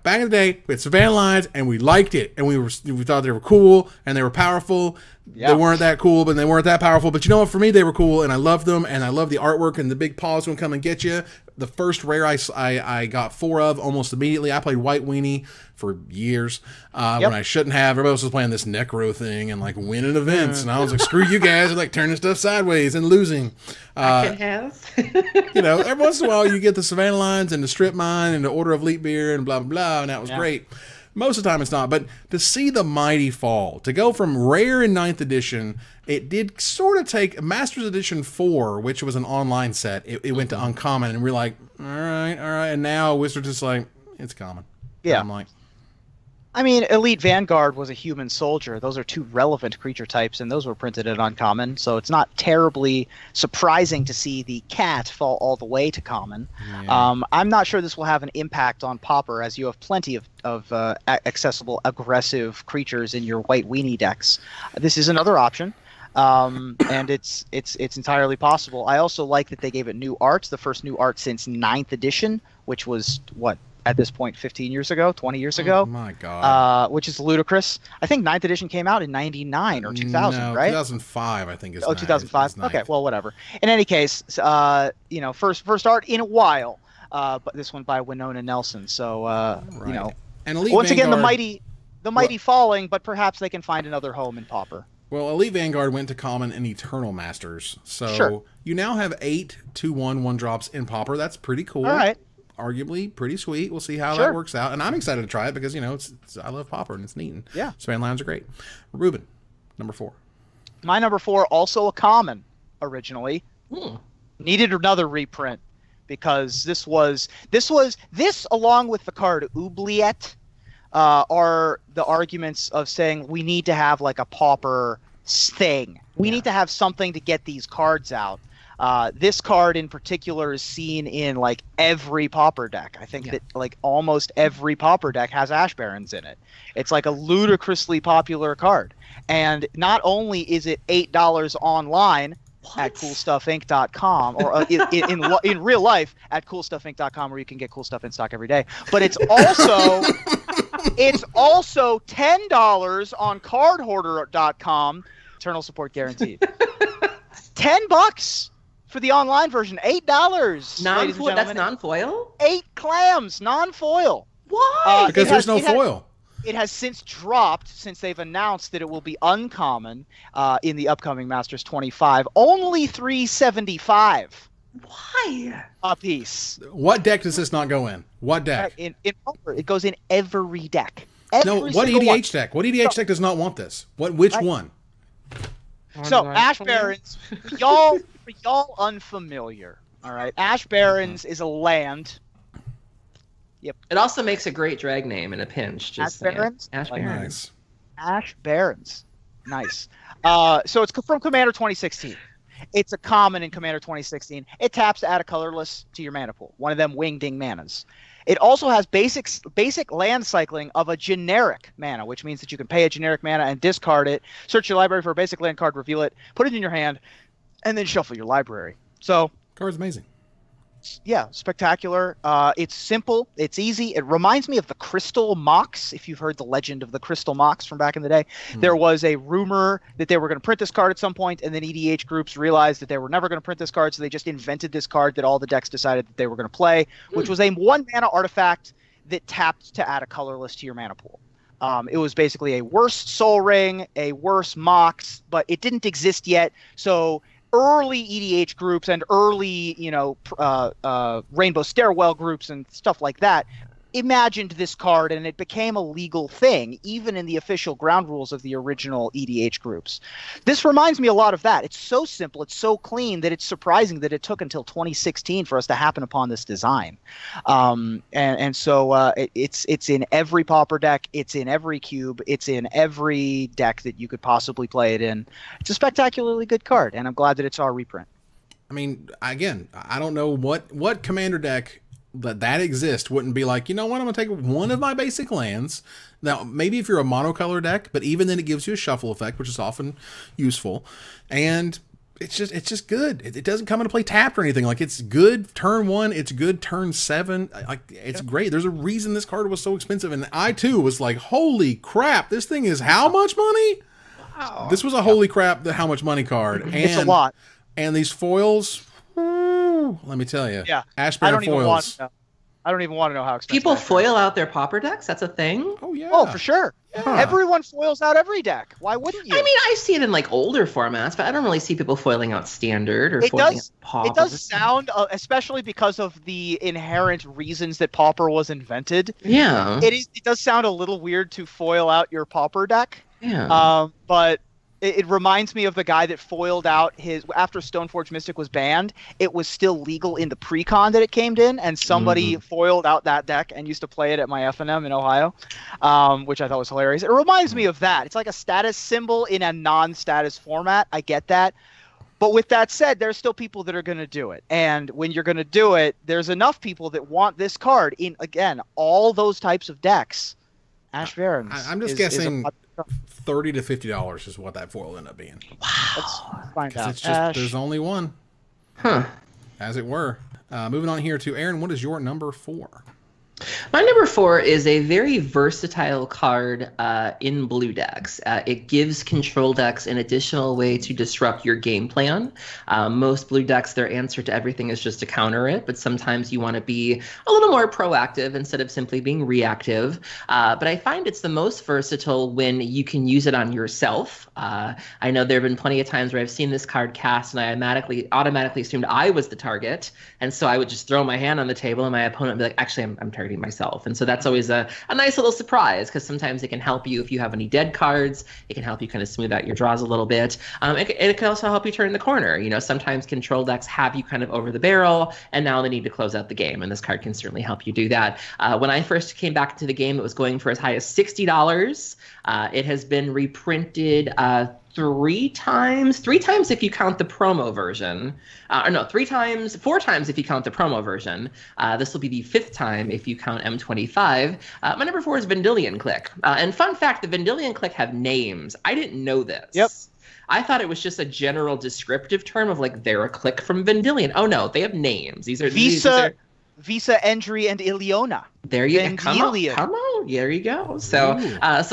Back in the day, we had Savannah Lions, and we liked it, and we thought they were cool, and they were powerful. Yeah. They weren't that cool, but they weren't that powerful. But you know what? For me, they were cool, and I loved them, and I loved the artwork, and the big paws would come and get you. The first rare I got 4 of almost immediately. I played White Weenie for years when I shouldn't have. Everybody else was playing this Necro thing and like winning events, and I was like, screw you guys, like turning stuff sideways and losing. You know, every once in a while you get the Savannah Lions and the Strip Mine and the Order of Leap Beer and blah blah blah, and that was great. Most of the time it's not, but to see the mighty fall, to go from rare in 9th edition, it did sort of take Masters Edition 4, which was an online set, it went to uncommon, and we're like, all right, and now Wizards is like, it's common. Yeah. And I'm like, I mean, Elite Vanguard was a human soldier. Those are two relevant creature types, and those were printed at uncommon, so it's not terribly surprising to see the cat fall all the way to common. Yeah. I'm not sure this will have an impact on Pauper, as you have plenty of accessible, aggressive creatures in your white weenie decks. This is another option. And it's entirely possible. I also like that they gave it new art, the first new art since 9th edition, which was, what, at this point 15 years ago, 20 years ago? Oh my God. Which is ludicrous. I think 9th edition came out in 99 or 2000, no, right? 2005, I think is. Oh, 2005. Okay, well, whatever. In any case, first art in a while, but this one by Winona Nelson. So, Right. And Elite once again, Vanguard, the mighty falling, but perhaps they can find another home in Pauper. Well, Elite Vanguard went to common in Eternal Masters, so Sure. you now have 8 2/1 1-drops in Pauper. That's pretty cool. All right. Arguably pretty sweet. We'll see how Sure. that works out, and I'm excited to try it because it's I love Pauper and it's neat. And Yeah. Span lines are great. Ruben, number 4. My number 4, also a common originally, needed another reprint because this along with the card Oubliette are the arguments of saying we need to have like a Pauper thing. We need to have something to get these cards out. This card in particular is seen in like every Pauper deck. I think that like almost every Pauper deck has Ash Barons in it. It's like a ludicrously popular card. And not only is it $8 online at coolstuffinc.com or in real life at coolstuffinc.com, where you can get cool stuff in stock every day, but it's also $10 on cardhoarder.com. Eternal support guaranteed. $10 for the online version. $8. Non-foil? That's non-foil? 8 clams, non-foil. Why? Because there's no foil. It has since dropped, since they've announced that it will be uncommon in the upcoming Masters 25. Only $3.75. Why? A piece. What deck does this not go in? What deck? In Pauper, it goes in every deck. No, what EDH deck? What EDH deck does not want this? Which one? So Ash Barons, for y'all unfamiliar, all right? Ash Barons is a land. Yep. It also makes a great drag name in a pinch. Ash Barons? Ash Barons. Nice. Ash Barons. Nice. So it's from Commander 2016. It's a common in Commander 2016. It taps to add a colorless to your mana pool. One of them wing-ding manas. It also has basic land cycling of a generic mana, which means that you can pay a generic mana and discard it, search your library for a basic land card, reveal it, put it in your hand, and then shuffle your library. So, Card's amazing. yeah, spectacular. It's simple. It's easy. It reminds me of the Crystal Mox, if you've heard the legend of the Crystal Mox from back in the day. There was a rumor that they were going to print this card at some point, and then EDH groups realized that they were never going to print this card, so they just invented this card that all the decks decided that they were going to play, which was a 1-mana artifact that tapped to add a colorless to your mana pool. It was basically a worse Soul Ring, a worse Mox, but it didn't exist yet, so early EDH groups and early, Rainbow Stairwell groups and stuff like that imagined this card, and it became a legal thing, even in the official ground rules of the original EDH groups. This reminds me a lot of that. It's so simple, it's so clean that it's surprising that it took until 2016 for us to happen upon this design. So it's in every Pauper deck, it's in every cube, it's in every deck that you could possibly play it in. It's a spectacularly good card, and I'm glad that it's our reprint. I mean, again, I don't know what commander deck that exists wouldn't be like, you know what, I'm gonna take one of my basic lands. Now, maybe if you're a monocolor deck, but even then it gives you a shuffle effect, which is often useful, and it's just good. It doesn't come into play tapped or anything. Like, it's good turn 1, it's good turn 7. Like, it's great. There's a reason this card was so expensive, and I too was like, holy crap, this thing is how much money? Wow. This was a holy crap, how much money card. And it's a lot. And these foils, let me tell you. Yeah. Ash Baron foils. I don't even want to know how expensive. People foil out their Pauper decks? That's a thing? Oh, yeah. Oh, for sure. Yeah. Everyone foils out every deck. Why wouldn't you? I mean, I see it in like older formats, but I don't really see people foiling out standard or foiling out Pauper. It does sound, especially because of the inherent reasons that Pauper was invented. Yeah. It does sound a little weird to foil out your Pauper deck. Yeah. But It reminds me of the guy that foiled out his after Stoneforge Mystic was banned. It was still legal in the pre-con that it came in, and somebody foiled out that deck and used to play it at my FNM in Ohio, which I thought was hilarious. It reminds me of that. It's like a status symbol in a non-status format. I get that. But with that said, there's still people that are going to do it. And when you're going to do it, there's enough people that want this card in, again, all those types of decks. Ash Barrens. I'm just guessing $30 to $50 is what that foil will end up being. Wow. Let's find out. It's just, there's only one. Huh. As it were. Moving on here to Aaron, what is your number 4? My number 4 is a very versatile card in blue decks. It gives control decks an additional way to disrupt your game plan. Most blue decks, their answer to everything is just to counter it, but sometimes you want to be a little more proactive instead of simply being reactive. But I find it's the most versatile when you can use it on yourself. I know there have been plenty of times where I've seen this card cast and I automatically assumed I was the target, and so I would just throw my hand on the table and my opponent would be like, actually, I'm targeting myself. And so that's always a nice little surprise, because sometimes it can help you if you have any dead cards. It can help you kind of smooth out your draws a little bit. It can also help you turn the corner. You know, sometimes control decks have you kind of over the barrel, and now they need to close out the game, and this card can certainly help you do that. When I first came back into the game, it was going for as high as $60. It has been reprinted 4 times if you count the promo version. Four times if you count the promo version. This will be the 5th time if you count M25. My number 4 is Vendilion Click. And fun fact, the Vendilion Click have names. I didn't know this. Yep. I thought it was just a general descriptive term of like, they're a click from Vendilion. Oh no, they have names. These are Visa, Endry, and Ileona. There you go. Come on. There you go. So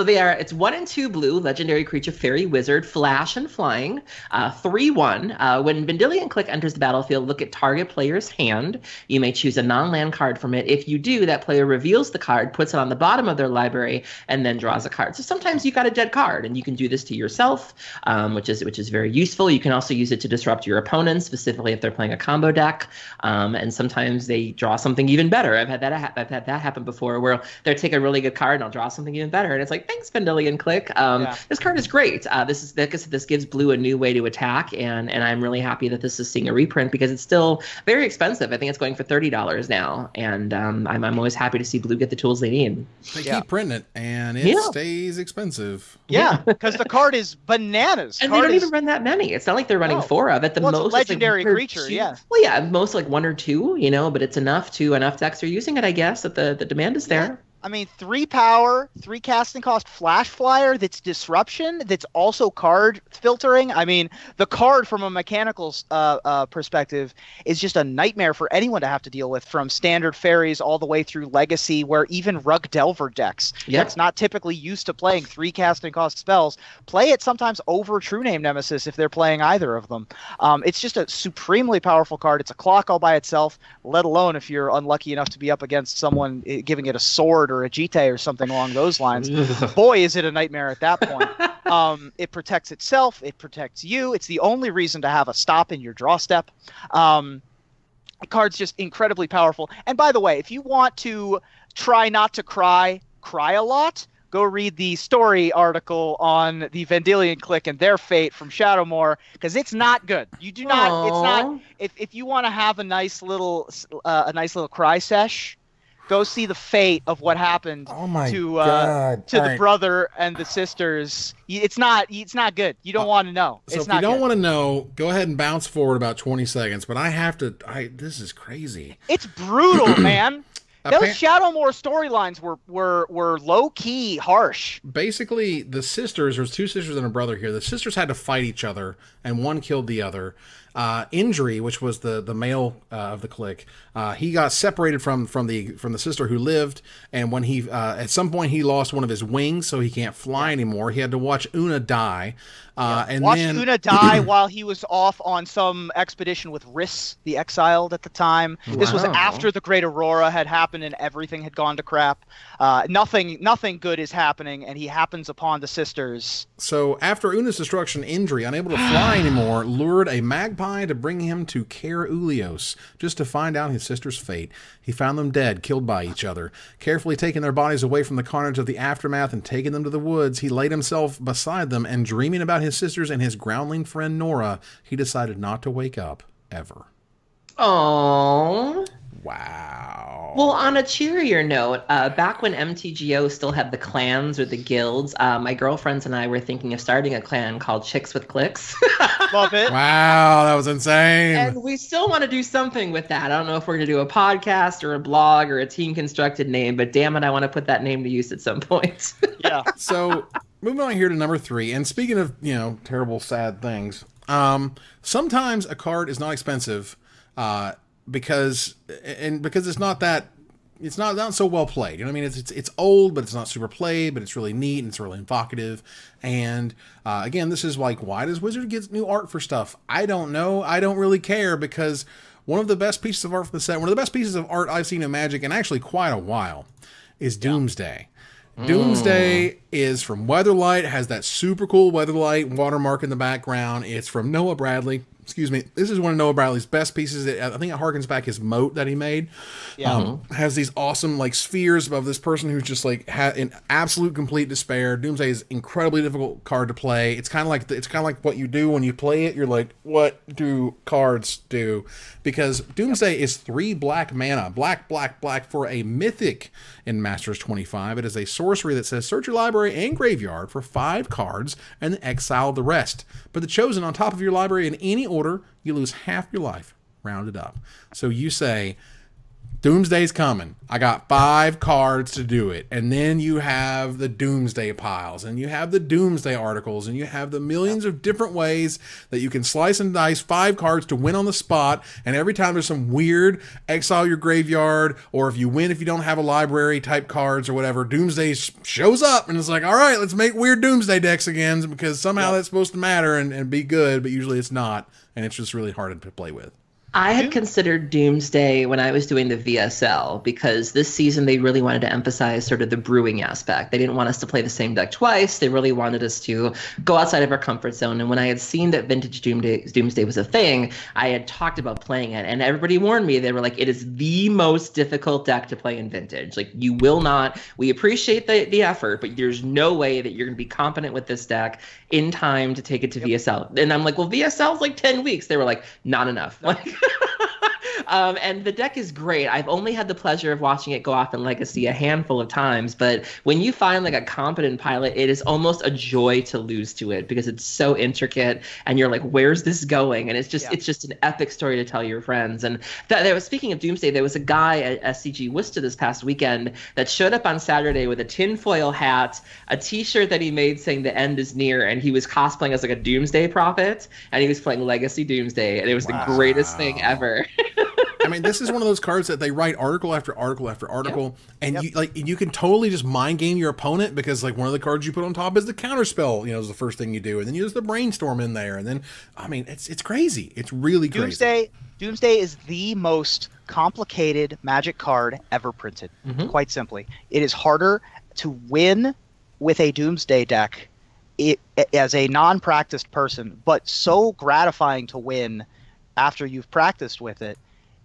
they are, it's 1 and 2 blue, legendary creature, fairy, wizard, flash, and flying. 3/1. When Vendilion Click enters the battlefield, look at target player's hand. You may choose a non-land card from it. If you do, that player reveals the card, puts it on the bottom of their library, and then draws a card. So sometimes you've got a dead card, and you can do this to yourself, which is very useful. You can also use it to disrupt your opponents, specifically if they're playing a combo deck. And sometimes they draw something even better. I've had that happen before, where they'll take a really good card and I'll draw something even better, and it's like, thanks, Vendilion Click. This card is great. This gives blue a new way to attack, and I'm really happy that this is seeing a reprint, because it's still very expensive. I think it's going for $30 now, and I'm always happy to see blue get the tools they need. They keep printing it, and it stays expensive. Yeah, because the card is bananas. And they don't even run that many. It's not like they're running 4 of it. The most, it's a legendary creature, Well, yeah, most like 1 or 2, you know, but it's enough decks are using it, I guess, that the demand is there. I mean, 3 power, 3 casting cost, flash flyer, that's disruption, that's also card filtering. I mean, the card from a mechanical perspective is just a nightmare for anyone to have to deal with, from standard fairies all the way through legacy, where even Rug Delver decks that's not typically used to playing 3 casting cost spells play it sometimes over True Name Nemesis if they're playing either of them. It's just a supremely powerful card. It's a clock all by itself, let alone if you're unlucky enough to be up against someone giving it a sword or a Jite or something along those lines. Boy, is it a nightmare at that point. It protects itself. It protects you. It's the only reason to have a stop in your draw step. The card's just incredibly powerful. And by the way, if you want to try not to cry a lot, go read the story article on the Vendilion Click and their fate from Shadowmoor, because it's not good. You do not. Aww. It's not. If you want to have a nice little cry sesh, go see the fate of what happened to the brother and the sisters. It's not good. You don't want to know. So if you don't want to know, go ahead and bounce forward about 20 seconds. But I have to. This is crazy. It's brutal, man. Those Shadowmoor storylines were low key harsh. Basically, the sisters. There's 2 sisters and a brother here. The sisters had to fight each other, and one killed the other. Injury, which was the male of the clique, he got separated from the sister who lived, and when he at some point he lost one of his wings, so he can't fly anymore. He had to watch Una die. And watch Una die while he was off on some expedition with Riss, the Exiled at the time. Wow. This was after the Great Aurora had happened and everything had gone to crap. Nothing good is happening, and he happens upon the sisters. So after Una's destruction, Indri, unable to fly anymore, lured a magpie Pi to bring him to Caer Ulios, just to find out his sister's fate. He found them dead, killed by each other. Carefully taking their bodies away from the carnage of the aftermath and taking them to the woods, he laid himself beside them, and dreaming about his sisters and his groundling friend Nora, he decided not to wake up ever. Oh. Wow. Well, on a cheerier note, back when MTGO still had the clans or the guilds, my girlfriends and I were thinking of starting a clan called Chicks with Clicks. Love it. Wow, that was insane. And we still want to do something with that. I don't know if we're going to do a podcast or a blog or a team constructed name, but damn it, I want to put that name to use at some point. Yeah. So, moving on here to number 3, and speaking of, terrible, sad things, sometimes a card is not expensive, because it's not so well played. You know what I mean? It's old, but it's not super played, but it's really neat and it's really evocative. And again, this is like, why does Wizard get new art for stuff? I don't know. I don't really care, because one of the best pieces of art from the set, one of the best pieces of art I've seen in Magic in actually quite a while, is Doomsday. Doomsday is from Weatherlight. It has that super cool Weatherlight watermark in the background. It's from Noah Bradley. Excuse me. This is one of Noah Bradley's best pieces. I think it harkens back his moat that he made. Yeah. Has these awesome spheres above this person who's just in absolute complete despair. Doomsday is incredibly difficult card to play. It's kind of like what you do when you play it. You're like, what do cards do? Because Doomsday is 3 black mana, black for a mythic in Masters 25. It is a sorcery that says search your library and graveyard for 5 cards and then exile the rest. But the chosen on top of your library in any order, you lose half your life, rounded up. So you say, Doomsday's coming. I got 5 cards to do it. And then you have the Doomsday piles, and you have the Doomsday articles, and you have the millions of different ways that you can slice and dice 5 cards to win on the spot. And every time there's some weird exile your graveyard, or if you win if you don't have a library type cards or whatever, Doomsday shows up and it's like, all right, let's make weird Doomsday decks again, because somehow that's supposed to matter and be good, but usually it's not. And it's just really hard to play with. I had considered Doomsday when I was doing the VSL, because this season they really wanted to emphasize sort of the brewing aspect. They didn't want us to play the same deck twice. They really wanted us to go outside of our comfort zone. And when I had seen that Vintage Doomsday was a thing, I had talked about playing it. And everybody warned me. They were like, it is the most difficult deck to play in Vintage. Like, you will not. We appreciate the effort, but there's no way that you're going to be competent with this deck in time to take it to VSL. And I'm like, well, VSL's like 10 weeks. They were like, not enough. Like, and the deck is great. I've only had the pleasure of watching it go off in Legacy a handful of times, but when you find a competent pilot, it is almost a joy to lose to it, because it's so intricate and you're like, where's this going? And it's just an epic story to tell your friends. And speaking of Doomsday, there was a guy at SCG Worcester this past weekend that showed up on Saturday with a tinfoil hat, a t-shirt that he made saying the end is near, and he was cosplaying as a Doomsday prophet, and he was playing Legacy Doomsday, and it was the greatest thing ever. I mean, this is one of those cards that they write article after article after article, and you can totally just mind game your opponent, because one of the cards you put on top is the counterspell, is the first thing you do, and then you use the Brainstorm in there, and then it's crazy. It's really crazy. Doomsday is the most complicated Magic card ever printed. Quite simply, it is harder to win with a Doomsday deck as a non-practiced person, but so gratifying to win after you've practiced with it.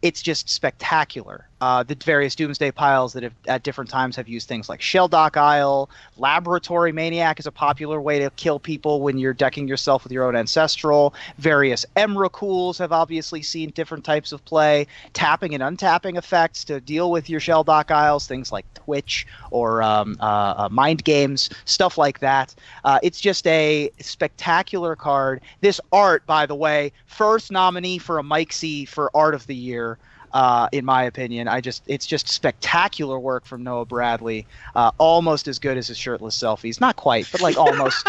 It's just spectacular. The various Doomsday piles that have at different times have used things like Shelldock Isle. Laboratory Maniac is a popular way to kill people when you're decking yourself with your own Ancestral. Various Emrakuls have obviously seen different types of play. Tapping and untapping effects to deal with your Shelldock Isles, things like Twitch or Mind Games, stuff like that. It's just a spectacular card. This art, by the way, first nominee for a Mike C for Art of the Year. In my opinion, it's just spectacular work from Noah Bradley. Almost as good as his shirtless selfies. Not quite, but almost.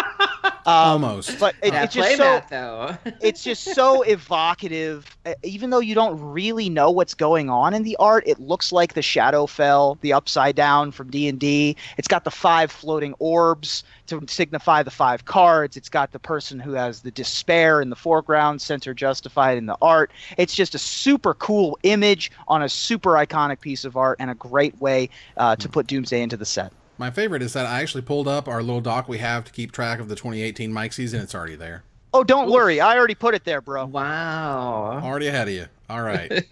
Almost. But it's just though. It's just so evocative. Even though you don't really know what's going on in the art, it looks like the Shadowfell, the Upside Down from D&D. It's got the 5 floating orbs to signify the 5 cards. It's got the person who has the despair in the foreground, center justified in the art. It's just a super cool image on a super iconic piece of art, and a great way to put Doomsday into the set. My favorite is that I actually pulled up our little doc we have to keep track of the 2018 Mike season. It's already there. Oh, don't worry. I already put it there, bro. Wow. Already ahead of you. All right.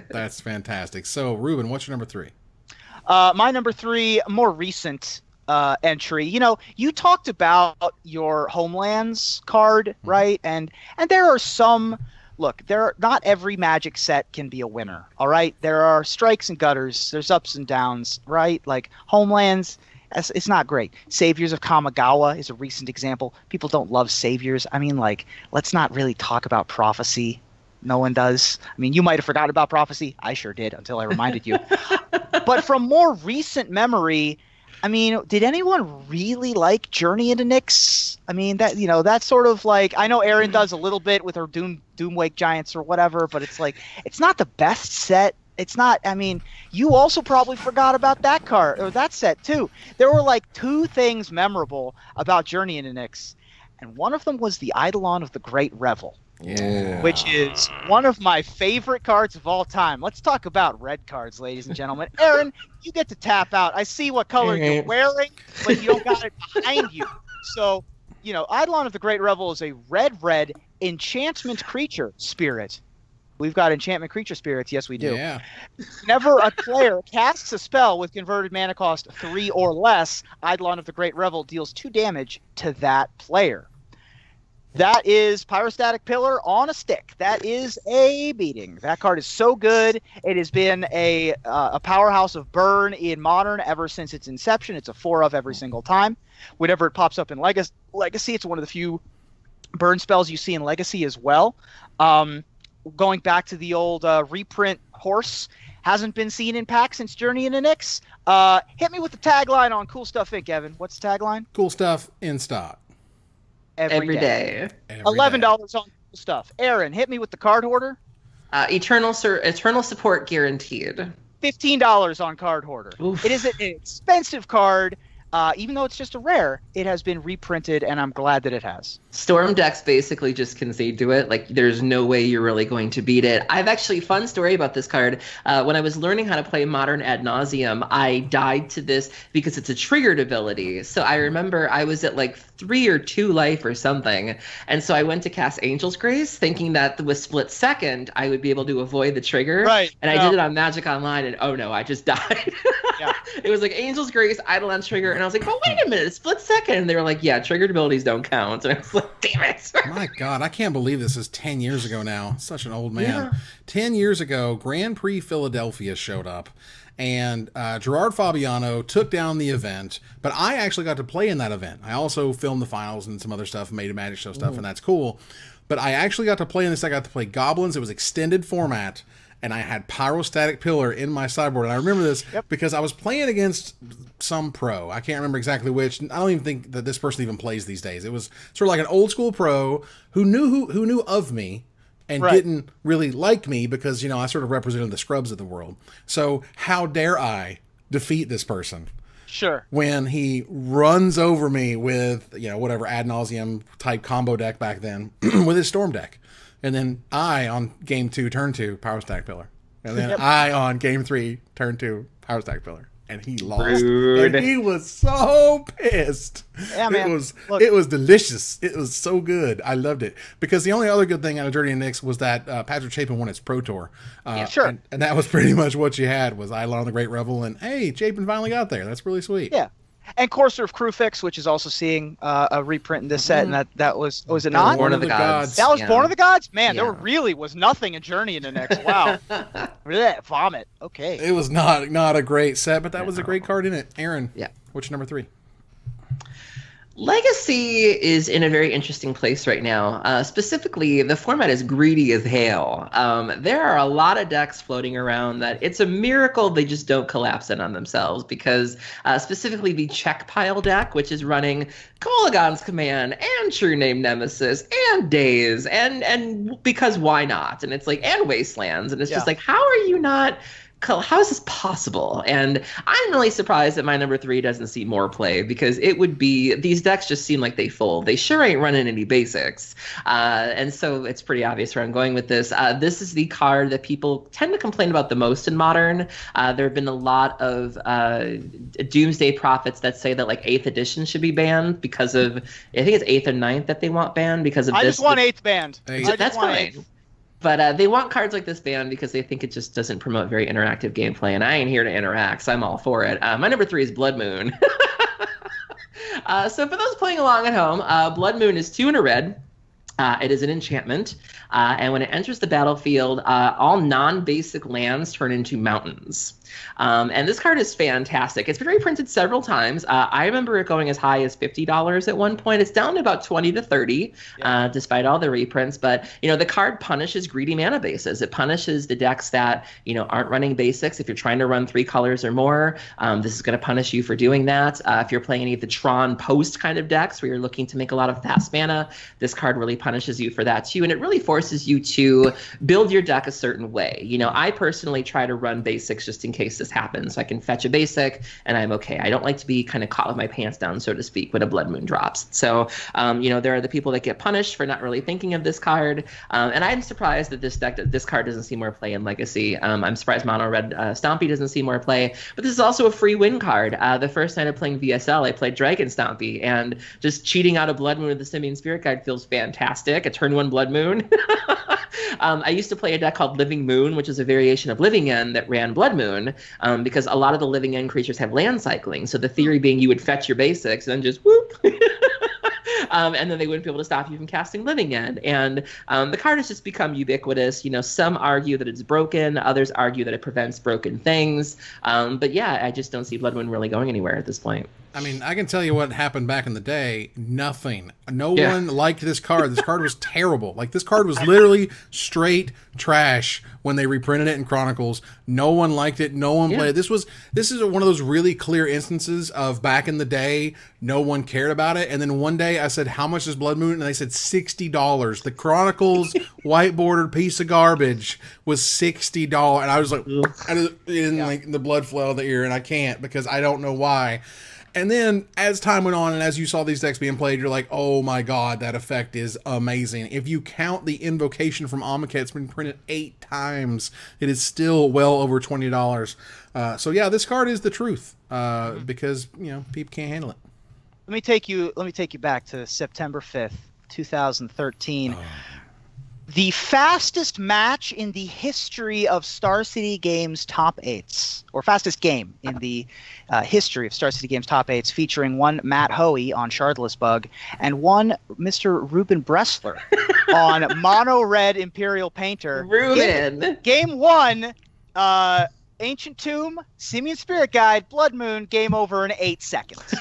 That's fantastic. So, Ruben, what's your number 3? My number 3, more recent entry. You know, you talked about your Homelands card, right? And there are some. Look, not every Magic set can be a winner. All right, there are strikes and gutters. There's ups and downs, right? Like Homelands, it's not great. Saviors of Kamigawa is a recent example. People don't love Saviors. I mean, like, let's not really talk about Prophecy. No one does. I mean, you might have forgotten about Prophecy. I sure did until I reminded you. But from more recent memory, I mean, did anyone really like Journey into Nyx? I mean, that's sort of like, I know Erin does a little bit with her Doomwake Giants or whatever, but it's like, it's not the best set. It's not, I mean, you also probably forgot about that card, or that set too. There were like 2 things memorable about Journey into Nyx, and one of them was the Eidolon of the Great Revel. Yeah. Which is one of my favorite cards of all time. Let's talk about red cards, ladies and gentlemen. Erin, you get to tap out. I see what color you're wearing, but you don't got it behind you. So, you know, Eidolon of the Great Revel is a red enchantment creature spirit. We've got enchantment creature spirits. Yes, we do. Yeah. Whenever a player casts a spell with converted mana cost 3 or less, Eidolon of the Great Revel deals 2 damage to that player. That is Pyrostatic Pillar on a stick. That is a beating. That card is so good. It has been a powerhouse of burn in Modern ever since its inception. It's a 4 of every single time. Whenever it pops up in Legacy, it's one of the few burn spells you see in Legacy as well. Going back to the old reprint Horse, hasn't been seen in pack since Journey into Nyx. Hit me with the tagline on Cool Stuff Inc., Evan. What's the tagline? Cool stuff in stock. Every day. $11 on Cool Stuff. Erin, hit me with the card hoarder. Eternal support guaranteed. $15 on Card Hoarder. Oof. It is an expensive card. Even though it's just a rare, it has been reprinted, and I'm glad that it has. Storm decks basically just concede to it. Like, there's no way you're really going to beat it. I've actually, fun story about this card. When I was learning how to play Modern ad nauseum, I died to this because it's a triggered ability. So I remember I was at like 3 or 2 life or something. And so I went to cast Angel's Grace, thinking that with split second, I would be able to avoid the trigger. Right. And I did it on Magic Online, and oh no, I just died. Yeah. It was like Angel's Grace, Eidolon trigger, and I was like, but wait a minute, split second. And they were like, yeah, triggered abilities don't count. And I was like, damn it. My God, I can't believe this is 10 years ago now. Such an old man. Yeah. 10 years ago, Grand Prix Philadelphia showed up, and Gerard Fabiano took down the event, but I actually got to play in that event. I also filmed the finals and some other stuff, made a Magic Show stuff, and that's cool. But I actually got to play in this. I got to play Goblins. It was extended format, and I had Pyrostatic Pillar in my sideboard. And I remember this because I was playing against some pro. I can't remember exactly which. I don't even think that this person even plays these days. It was sort of like an old school pro who knew of me and didn't really like me because, you know, I sort of represented the scrubs of the world. So how dare I defeat this person? Sure. When he runs over me with, you know, whatever ad nauseum type combo deck back then with his Storm deck. And then I on game 2, turn 2, Pyrostatic Pillar. And then I on game 3, turn 2, Pyrostatic Pillar. And he lost. Rude. And he was so pissed. Yeah, man. It was delicious. It was so good. I loved it. Because the only other good thing out of Journey into Nyx was that Patrick Chapin won its Pro Tour. Sure. And that was pretty much what you had was Eidolon of the Great Revel. And hey, Chapin finally got there. That's really sweet. Yeah. And Courser of Crewfix, which is also seeing a reprint in this set, and that was it not? Born of the Gods. That was Born of the Gods? Man, there really was nothing in Journey into Nyx. Wow. Vomit. Okay. It was not a great set, but that was a great card in it. Aaron, what's your number 3? Legacy is in a very interesting place right now. Specifically, the format is greedy as hell. There are a lot of decks floating around that it's a miracle they just don't collapse in on themselves because specifically the check pile deck, which is running Kolagon's Command and True Name Nemesis and Days and because why not? And it's like, and Wastelands. And it's just like, how are you not how is this possible? And I'm really surprised that my number 3 doesn't see more play, because it would be, these decks just seem like they fold. They sure ain't running any basics. And so it's pretty obvious where I'm going with this. This is the card that people tend to complain about the most in Modern. There have been a lot of doomsday prophets that say that like 8th edition should be banned because of, I think it's 8th or 9th that they want banned because of I this. just want 8th banned. That's fine. But they want cards like this banned because they think it just doesn't promote very interactive gameplay, and I ain't here to interact, so I'm all for it. My number 3 is Blood Moon. So for those playing along at home, Blood Moon is 2 and a red. It is an enchantment, and when it enters the battlefield, all non-basic lands turn into mountains. And this card is fantastic. It's been reprinted several times. I remember it going as high as $50 at one point. It's down to about $20 to $30, despite all the reprints. But, you know, the card punishes greedy mana bases. It punishes the decks that, you know, aren't running basics. If you're trying to run 3 colors or more, this is going to punish you for doing that. If you're playing any of the Tron post kind of decks where you're looking to make a lot of fast mana, this card really punishes you for that too. And it really forces you to build your deck a certain way. You know, I personally try to run basics just in case this happens, so I can fetch a basic and I'm okay. I don't like to be kind of caught with my pants down, so to speak, when a Blood Moon drops. So, you know, there are the people that get punished for not really thinking of this card, and I'm surprised that this card doesn't see more play in Legacy. I'm surprised Mono Red Stompy doesn't see more play, but this is also a free win card. The first night of playing VSL, I played Dragon Stompy, and just cheating out a Blood Moon with the Simeon Spirit Guide feels fantastic. A turn 1 Blood Moon. I used to play a deck called Living Moon, which is a variation of Living End that ran Blood Moon, because a lot of the Living End creatures have land cycling. So the theory being you would fetch your basics and then just whoop. And then they wouldn't be able to stop you from casting Living End. And the card has just become ubiquitous. You know, some argue that it's broken. Others argue that it prevents broken things. But yeah, I just don't see Blood Moon really going anywhere at this point. I mean, I can tell you what happened back in the day. Nothing. No one liked this card. This card was terrible. Like, this card was literally straight trash when they reprinted it in Chronicles. No one liked it. No one played it. This is one of those really clear instances of back in the day, no one cared about it. And then one day I said, how much is Blood Moon? And they said $60. The Chronicles white bordered piece of garbage was $60. And I was like, like the blood flow of the ear, and I can't because I don't know why. And then, as time went on, and as you saw these decks being played, you're like, oh my god, that effect is amazing. If you count the Invocation from Amonkhet, it's been printed 8 times. It is still well over $20. So yeah, this card is the truth, because, you know, people can't handle it. Let me take you back to September 5th, 2013. The fastest match in the history of Star City Games top 8s, or fastest game in the history of Star City Games top 8s, featuring one Matt Hoey on Shardless Bug and one Mr. Ruben Bressler on Mono Red Imperial Painter. Ruben! Game 1, Ancient Tomb, Simeon Spirit Guide, Blood Moon, game over in 8 seconds.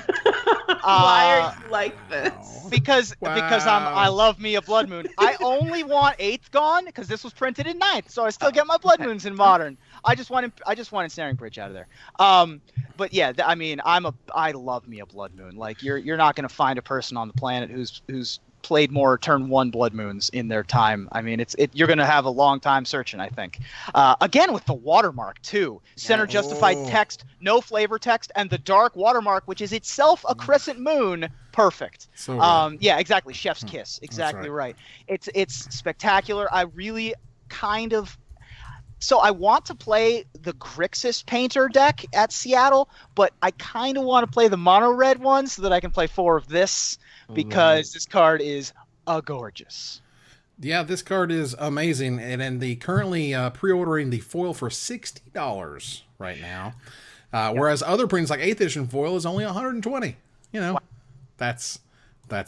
Why are you like this? Because I love me a Blood Moon. I only want 8th gone because this was printed in 9th, so I still get my Blood Moons in Modern. I just want Ensnaring Bridge out of there. But yeah, I mean, I love me a Blood Moon. Like, you're not going to find a person on the planet who's played more turn 1 Blood Moons in their time. I mean, you're going to have a long time searching, I think. Again, with the watermark too. Center justified text, no flavor text, and the dark watermark, which is itself a crescent moon. Perfect. So yeah, exactly. Chef's kiss. Exactly right. It's spectacular. I really so I want to play the Grixis Painter deck at Seattle, but I kind of want to play the mono red one so that I can play 4 of this, because this card is gorgeous. Yeah, this card is amazing, and the currently pre-ordering the foil for $60 right now, whereas other prints like 8th edition foil is only $120. You know, that's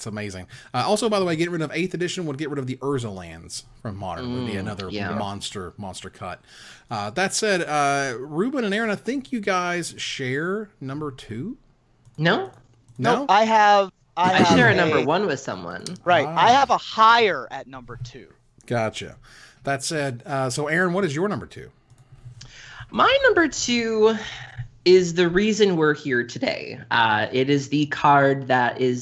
amazing. Also, by the way, getting rid of 8th edition would get rid of the Urza lands from Modern. Would be another monster cut. That said, Ruben and Aaron, I think you guys share number 2. No, I share a number 1 with someone. Right. I have a higher at number 2. Gotcha. That said, so Aaron, what is your number 2? My number 2 is the reason we're here today. It is the card that I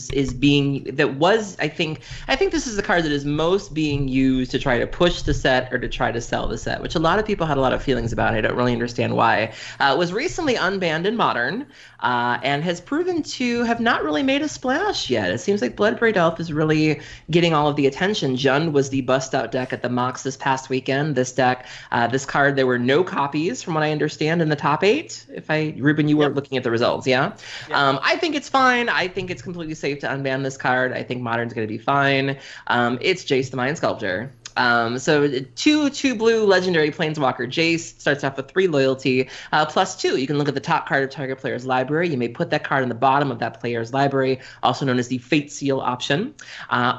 think this is the card that is most being used to try to push the set or to try to sell the set, which a lot of people had a lot of feelings about. I don't really understand why. It was recently unbanned in Modern, and has proven to have not really made a splash yet. It seems like Bloodbraid Elf is really getting all of the attention. Jund was the bust-out deck at the Mox this past weekend. This deck, this card, there were no copies, from what I understand, in the top 8. Ruben, you weren't looking at the results, yeah? I think it's fine. I think it's completely safe to unban this card. I think Modern's going to be fine. It's Jace the Mind Sculptor. So two blue legendary planeswalker Jace starts off with 3 loyalty, +2. You can look at the top card of target player's library. You may put that card in the bottom of that player's library, also known as the Fate Seal option.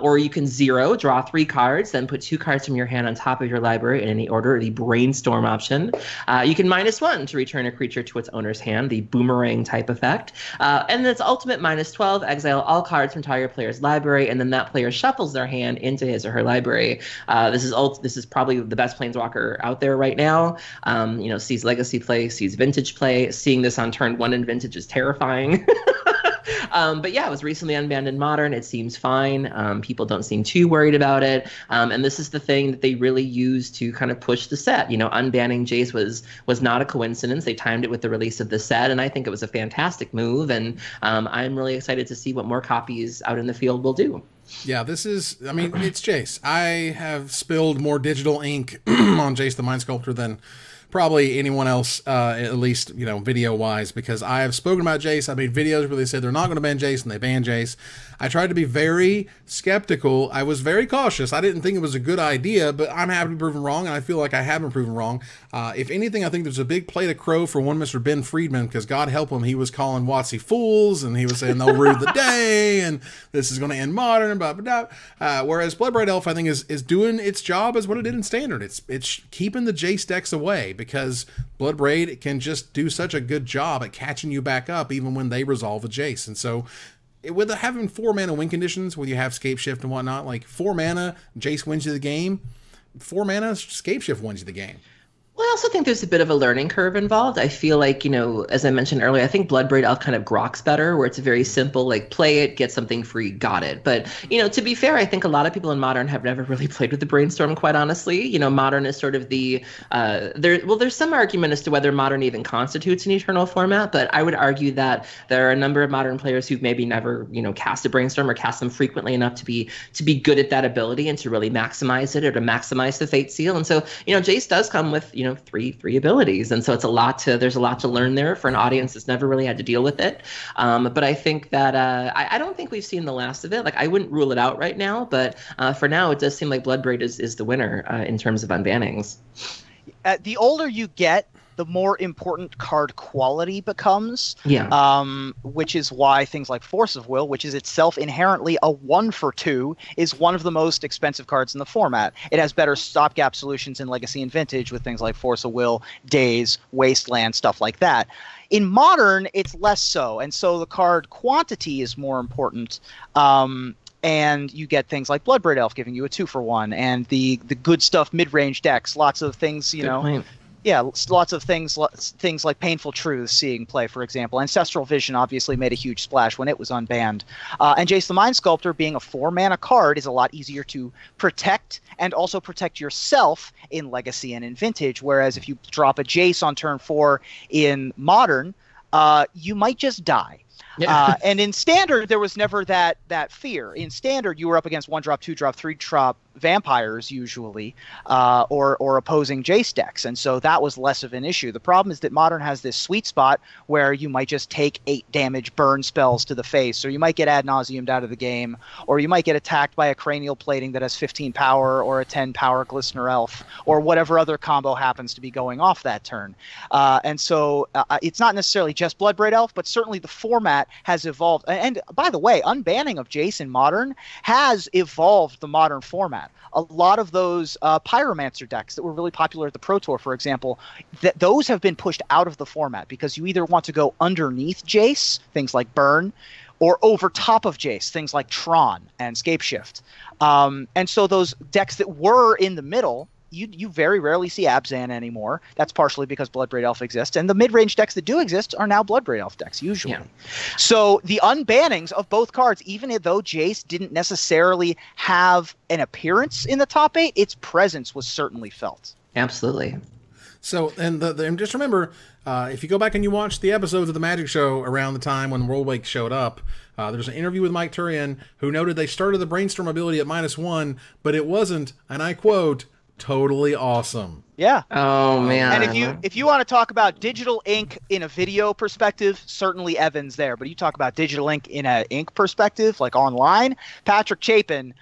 Or you can 0, draw 3 cards, then put 2 cards from your hand on top of your library in any order, the Brainstorm option. You can -1 to return a creature to its owner's hand, the Boomerang type effect. And then its ultimate -12, exile all cards from target player's library, and then that player shuffles their hand into his or her library. This is probably the best planeswalker out there right now. Sees Legacy play, sees Vintage play. Seeing this on turn 1 in Vintage is terrifying. But yeah, it was recently unbanned in Modern. It seems fine. People don't seem too worried about it. And this is the thing that they really use to kind of push the set. Unbanning Jace was not a coincidence. They timed it with the release of the set, and I think it was a fantastic move. And I'm really excited to see what more copies out in the field will do. Yeah, it's Jace. I have spilled more digital ink on Jace the Mind Sculptor than probably anyone else, at least, video-wise, because I have spoken about Jace. I made videos where they said they're not going to ban Jace, and they ban Jace. I tried to be very skeptical. I was very cautious. I didn't think it was a good idea, but I'm happy to be proven wrong, and I feel like I have been proven wrong. If anything, I think there's a big plate of crow for one Mr. Ben Friedman, because God help him, he was calling WotC fools, and he was saying they'll rue the day, and this is going to end Modern, and blah, blah, blah. Whereas Bloodbraid Elf, I think, is doing its job as what it did in Standard. It's keeping the Jace decks away, because Bloodbraid can just do such a good job at catching you back up even when they resolve a Jace. And so with having 4 mana win conditions, where you have Scape Shift and whatnot, like 4 mana, Jace wins you the game. 4 mana, Scape Shift wins you the game. Well, I also think there's a bit of a learning curve involved. I feel like, as I mentioned earlier, I think Bloodbraid Elf kind of groks better, where it's very simple, like play it, get something free, got it. But, to be fair, I think a lot of people in Modern have never really played with the Brainstorm, quite honestly. Modern is sort of there's some argument as to whether Modern even constitutes an eternal format, but I would argue that there are a number of Modern players who've maybe never, cast a Brainstorm or cast them frequently enough to be good at that ability and to really maximize it or to maximize the Fate Seal. And so, Jace does come with, three abilities, and so there's a lot to learn there for an audience that's never really had to deal with it. But I think that I don't think we've seen the last of it. Like, I wouldn't rule it out right now, but for now it does seem like Bloodbraid is the winner in terms of unbannings. The older you get, the more important card quality becomes. Yeah. Which is why things like Force of Will, which is itself inherently a 1-for-2, is one of the most expensive cards in the format. It has better stopgap solutions in Legacy and Vintage with things like Force of Will, Daze, Wasteland, stuff like that. In Modern, it's less so, and so the card quantity is more important. And you get things like Bloodbraid Elf giving you a 2-for-1, and the good stuff mid-range decks, lots of things, Yeah, lots of things like Painful Truths seeing play, for example. Ancestral Vision obviously made a huge splash when it was unbanned. And Jace the Mind Sculptor, being a 4-mana card, is a lot easier to protect and also protect yourself in Legacy and in Vintage, whereas if you drop a Jace on turn 4 in Modern, you might just die. Yeah. And in Standard, there was never that fear. In Standard, you were up against 1-drop, 2-drop, 3-drop vampires usually, or opposing Jace decks, and so that was less of an issue. The problem is that Modern has this sweet spot where you might just take 8 damage burn spells to the face, or you might get ad nauseamed out of the game, or you might get attacked by a cranial plating that has 15 power or a 10 power Glistener Elf, or whatever other combo happens to be going off that turn. And so it's not necessarily just Bloodbraid Elf, but certainly the format has evolved. And by the way, unbanning of Jace in Modern has evolved the Modern format. A lot of those Pyromancer decks that were really popular at the Pro Tour, for example, those have been pushed out of the format because you either want to go underneath Jace, things like Burn, or over top of Jace, things like Tron and Scapeshift. And so those decks that were in the middle, you very rarely see Abzan anymore. That's partially because Bloodbraid Elf exists, and the mid-range decks that do exist are now Bloodbraid Elf decks usually. Yeah. So the unbannings of both cards, even though Jace didn't necessarily have an appearance in the top 8, its presence was certainly felt. Absolutely. So, and just remember, if you go back and you watch the episodes of the Magic Show around the time when Worldwake showed up, there's an interview with Mike Turian who noted they started the Brainstorm ability at -1, but it wasn't, and I quote, totally awesome. Yeah. Oh man. And if you want to talk about digital ink in a video perspective, certainly Evan's there. But you talk about digital ink in an ink perspective, like online, Patrick Chapin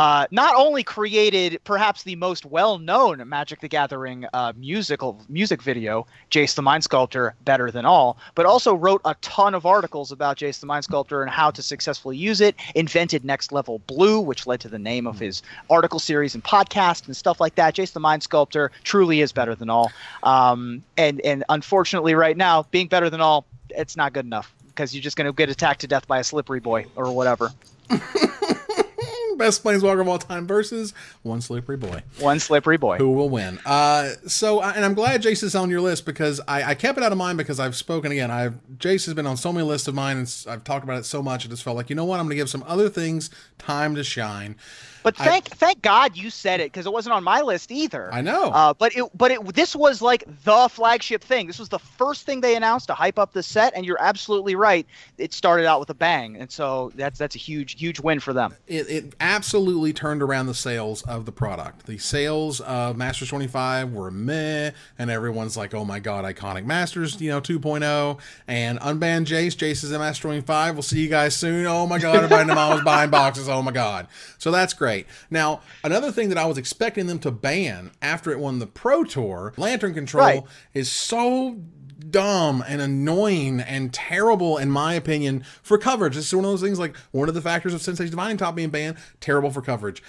not only created perhaps the most well-known Magic the Gathering music video, Jace the Mind Sculptor, Better Than All, but also wrote a ton of articles about Jace the Mind Sculptor and how to successfully use it, invented Next Level Blue, which led to the name of his article series and podcast and stuff like that. Jace the Mind Sculptor truly is better than all. And unfortunately right now, being better than all, it's not good enough because you're just going to get attacked to death by a slippery boy or whatever. Best Planeswalker of all time versus one slippery boy. One slippery boy. Who will win? And I'm glad Jace is on your list because I kept it out of mind because I've spoken again. Jace has been on so many lists of mine and I've talked about it so much. I just felt like, you know what? I'm going to give some other things time to shine. But thank God you said it because it wasn't on my list either. I know. This was like the flagship thing. This was the first thing they announced to hype up the set, and you're absolutely right. It started out with a bang, and so that's a huge win for them. It absolutely turned around the sales of the product. The sales of Masters 25 were meh, and everyone's like, oh my God, iconic Masters, 2.0, and unbanned Jace. Jace is in Masters 25. We'll see you guys soon. Oh my God, everybody in the mall was buying boxes. Oh my God. So that's great. Now, another thing that I was expecting them to ban after it won the Pro Tour, Lantern Control is so dumb and annoying and terrible, in my opinion, for coverage. This is one of those things, like one of the factors of Sensei's Divine Top being banned, terrible for coverage.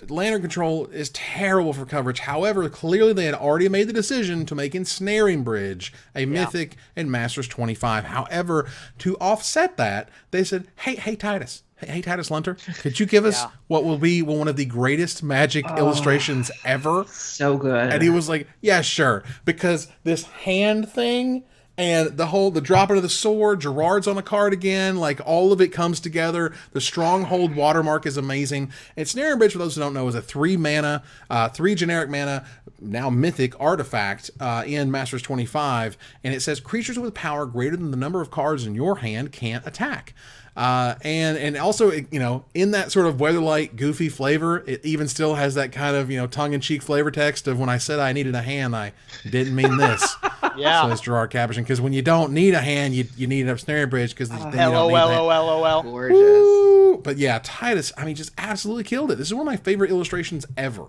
Lantern Control is terrible for coverage. However, clearly they had already made the decision to make Ensnaring Bridge a Mythic and Masters 25. However, to offset that, they said, hey Titus. Hey, Titus Lunter, could you give us what will be one of the greatest Magic illustrations ever? So good. And he was like, yeah, sure. Because this hand thing and the dropping of the sword, Gerard's on the card again, like all of it comes together. The Stronghold watermark is amazing. And Snare and Bridge, for those who don't know, is a 3 generic mana, now mythic artifact in Masters 25. And it says creatures with power greater than the number of cards in your hand can't attack. And also, in that sort of Weatherlight goofy flavor, it even still has that kind of, tongue-in-cheek flavor text of when I said I needed a hand, I didn't mean this. Yeah. Says Gerard Capuchin, because when you don't need a hand, you need an Ensnaring Bridge because then you don't need that. LOL. Gorgeous. Woo! But yeah, Titus, just absolutely killed it. This is one of my favorite illustrations ever.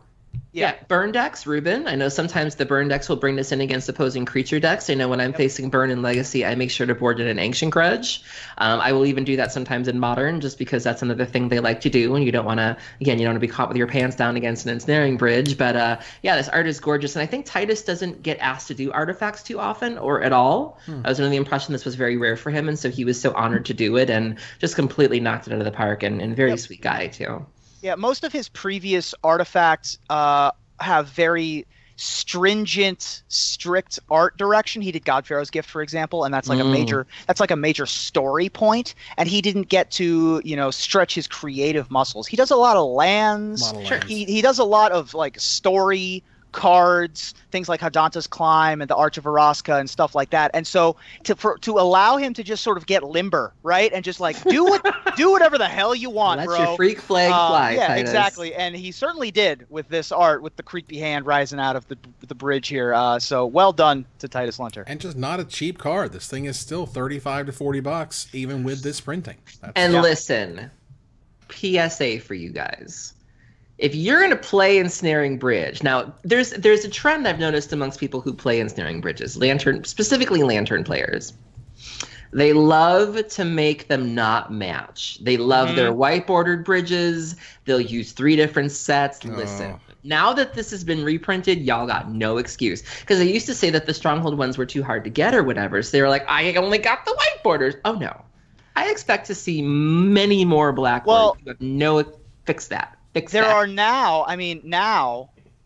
Yeah, burn decks, Ruben. I know sometimes the burn decks will bring this in against opposing creature decks. I know when I'm facing burn in Legacy, I make sure to board in an Ancient Grudge. I will even do that sometimes in Modern, just because that's another thing they like to do, and you don't want to be caught with your pants down against an Ensnaring Bridge. But this art is gorgeous, and I think Titus doesn't get asked to do artifacts too often or at all. I was under the impression this was very rare for him, and so he was so honored to do it and just completely knocked it out of the park, and very sweet guy, too. Yeah, most of his previous artifacts have very stringent, strict art direction. He did God Pharaoh's Gift, for example, and that's like a major story point. And he didn't get to stretch his creative muscles. He does a lot of lands. He does a lot of like story cards, things like Hadanta's Climb and the Arch of Araska and stuff like that. And so to allow him to just sort of get limber, right, and just like do whatever the hell you want, bro. Let your freak flag fly. Yeah, Titus. Exactly. And he certainly did with this art, with the creepy hand rising out of the bridge here. So well done to Titus Lunter. And just not a cheap card. This thing is still $35 to $40, even with this printing. Listen, PSA for you guys. If you're going to play Ensnaring Bridge, now there's a trend I've noticed amongst people who play Ensnaring Bridges, specifically Lantern players. They love to make them not match. They love their white bordered bridges. They'll use 3 different sets. Listen, now that this has been reprinted, y'all got no excuse. Because they used to say that the Stronghold ones were too hard to get or whatever. So they were like, I only got the white borders. Oh no, I expect to see many more black. Well, fix that. There are now,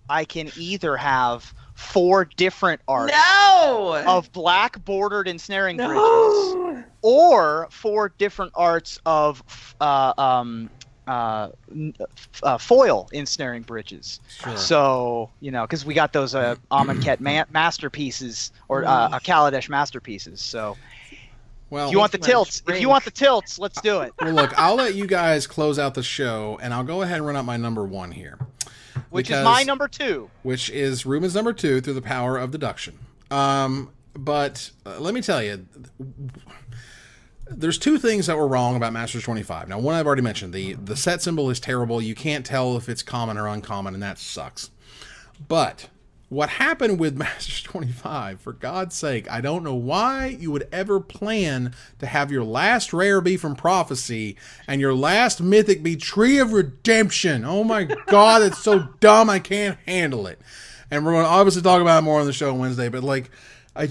I can either have 4 different arts of black bordered ensnaring bridges, or 4 different arts of foil ensnaring bridges. Sure. So, you know, because we got those Amonkhet masterpieces, or Kaladesh masterpieces. So, well, if you want the tilts, let's do it. Well, look, I'll let you guys close out the show, and I'll go ahead and run out my number 1 here. Which is my number 2. Which is Ruben's number 2 through the power of deduction. But let me tell you, there's 2 things that were wrong about Masters 25. Now, one I've already mentioned. The set symbol is terrible. You can't tell if it's common or uncommon, and that sucks. But what happened with Masters 25, for God's sake, I don't know why you would ever plan to have your last rare be from Prophecy and your last mythic be Tree of Redemption. Oh my God, it's so dumb, I can't handle it. And we're going to obviously talk about it more on the show Wednesday, but like, I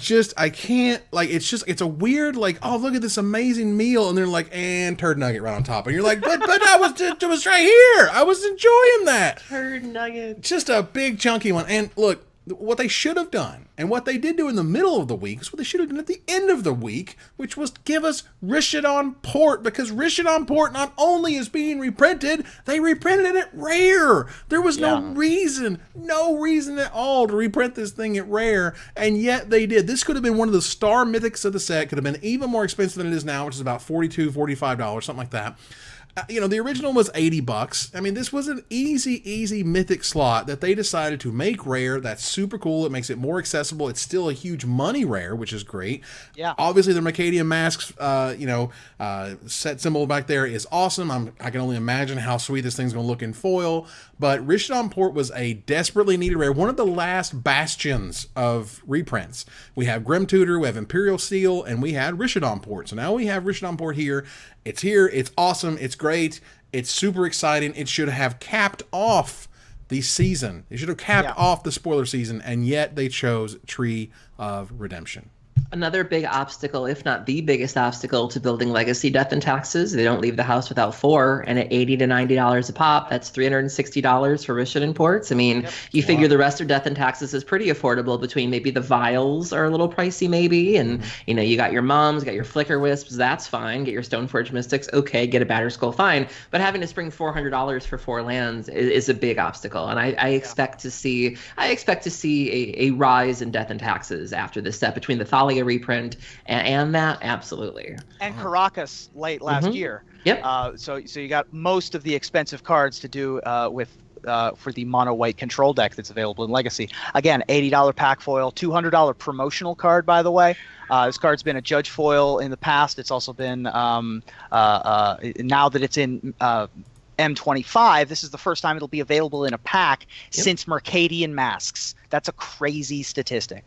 can't, like, it's a weird, like, oh, look at this amazing meal, and they're like, and turd nugget right on top, and you're like, but it was right here, I was enjoying that. Turd nugget. Just a big chunky one. And look, what they should have done, and what they did do in the middle of the week, is what they should have done at the end of the week, which was give us Rishadan Port, because Rishadan Port not only is being reprinted, they reprinted it at rare. There was no reason at all to reprint this thing at rare, and yet they did. This could have been one of the star mythics of the set, could have been even more expensive than it is now, which is about $42, $45, something like that. You know, the original was $80. I mean, this was an easy mythic slot that they decided to make rare. That's super cool. It makes it more accessible. It's still a huge money rare, which is great. Yeah. Obviously, the Mercadian Masks, set symbol back there is awesome. I can only imagine how sweet this thing's going to look in foil. But Rishadan Port was a desperately needed rare. One of the last bastions of reprints. We have Grim Tutor, we have Imperial Seal, and we had Rishadan Port. So now we have Rishadan Port here. It's here. It's awesome. It's great. It's super exciting. It should have capped off the season. It should have capped off the spoiler season, and yet they chose Tree of Redemption. Another big obstacle, if not the biggest obstacle, to building legacy death and taxes. They don't leave the house without 4, and at $80 to $90 a pop, that's $360 for Rishadan ports. I mean, you figure the rest of death and taxes is pretty affordable, between maybe the vials are a little pricey maybe, and you know, you got your mums, got your flicker wisps, that's fine. Get your Stoneforge Mystics, okay. Get a Batter Skull, fine. But having to spring $400 for 4 lands is a big obstacle, and I expect to see a rise in death and taxes after this set, between the Thalia reprint and that, absolutely. And Caracas late last year. Yep. So you got most of the expensive cards to do for the mono white control deck that's available in Legacy. Again, $80 pack foil, $200 promotional card, by the way. This card's been a judge foil in the past. It's also been now that it's in M25, this is the first time it'll be available in a pack since Mercadian Masks. That's a crazy statistic.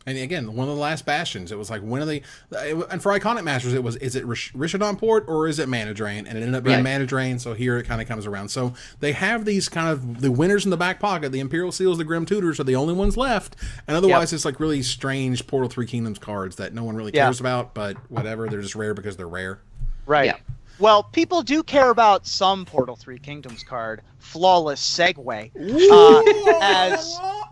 And again, one of the last bastions, it was like, when are they, and for Iconic Masters, it was, is it Rishadan Port or is it Mana Drain? And it ended up being Mana Drain, so here it kind of comes around. So they have these kind of, the winners in the back pocket, the Imperial Seals, the Grim Tutors are the only ones left, and otherwise it's like really strange Portal 3 Kingdoms cards that no one really cares about, but whatever, they're just rare because they're rare. Right. Yeah. Well, people do care about some Portal 3 Kingdoms card. Flawless segue.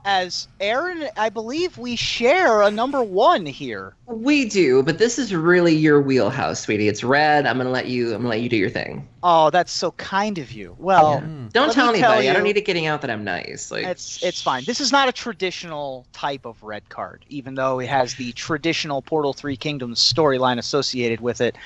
As Aaron, I believe we share a number 1 here. We do, but this is really your wheelhouse, sweetie. It's red. I'm gonna let you do your thing. Oh, that's so kind of you. Well, don't tell anybody. I don't need it getting out that I'm nice. Like, it's fine. This is not a traditional type of red card, even though it has the traditional Portal 3 Kingdoms storyline associated with it.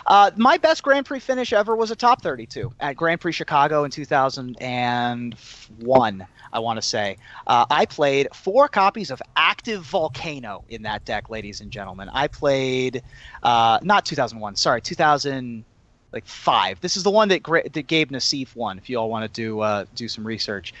My best Grand Prix finish ever was a top 32 at Grand Prix Chicago in 2001. I want to say. I played 4 copies of Active Volcano in that deck, ladies and gentlemen. I played, not 2001, sorry, 2005. This is the one that Gabe Nassif won, if you all want to do some research.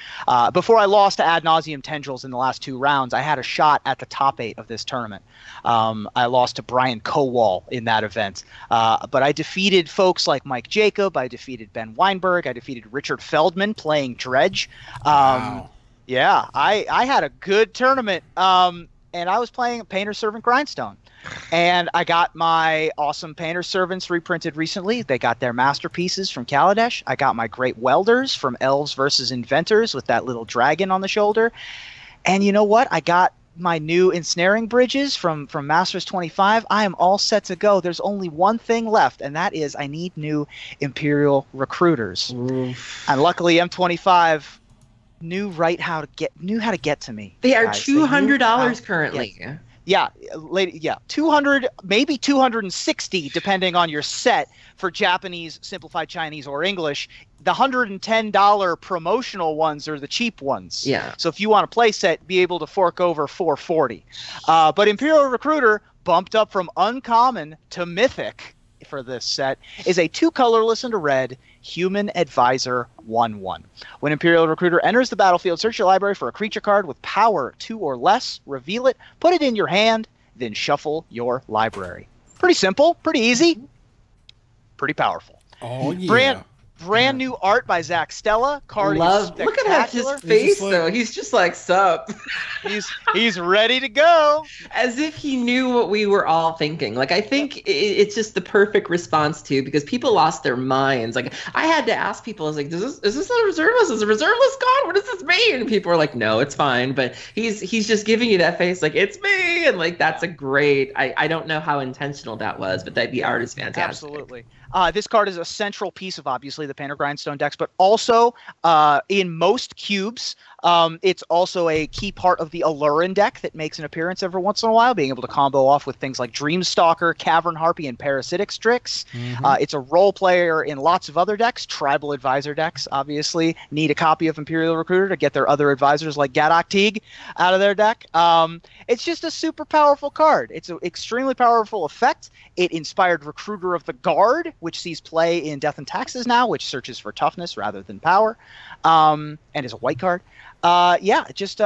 Before I lost to Ad Nauseam Tendrils in the last 2 rounds, I had a shot at the top 8 of this tournament. I lost to Brian Kowal in that event. But I defeated folks like Mike Jacob. I defeated Ben Weinberg. I defeated Richard Feldman playing Dredge. Wow. Yeah, I had a good tournament. and I was playing Painter Servant Grindstone. And I got my awesome Painter Servants reprinted recently. They got their masterpieces from Kaladesh. I got my Great Welders from Elves versus Inventors with that little dragon on the shoulder. And you know what? I got my new ensnaring bridges from Masters 25. I am all set to go. There's only one thing left, and that is I need new Imperial recruiters. Oof. And luckily M25 knew how to get to me. They are $200 currently. Yeah, lady. Yeah, 200, maybe 260, depending on your set for Japanese, simplified Chinese, or English. The $110 promotional ones are the cheap ones. Yeah. So if you want a play set, be able to fork over $440. But Imperial Recruiter bumped up from uncommon to mythic for this set is a 2 colorless and a red Human Advisor 1/1. When Imperial Recruiter enters the battlefield, search your library for a creature card with power 2 or less, reveal it, put it in your hand, then shuffle your library. Pretty simple, pretty easy, pretty powerful. Oh yeah. Brand new art by Zach Stella. Card is spectacular. Look at his face, though. He's just like, sup. He's ready to go. As if he knew what we were all thinking. Like, I think it's just the perfect response to, because people lost their minds. Like, I had to ask people, I was like, is this a reserve list? Is a reserve list gone? What does this mean? And people are like, no, it's fine. But he's just giving you that face like, it's me. And like, that's a great, I don't know how intentional that was, but the art is fantastic. Absolutely. This card is a central piece of, obviously, the Painter Grindstone decks, but also in most cubes, it's also a key part of the Alurin deck that makes an appearance every once in a while, being able to combo off with things like Dreamstalker, Cavern Harpy, and Parasitic Strix. It's a role player in lots of other decks. Tribal Advisor decks, obviously, need a copy of Imperial Recruiter to get their other advisors like Gadok Teague out of their deck. It's just a super powerful card. It's an extremely powerful effect. It inspired Recruiter of the Guard, which sees play in Death and Taxes now, which searches for toughness rather than power, and is a white card. I'm just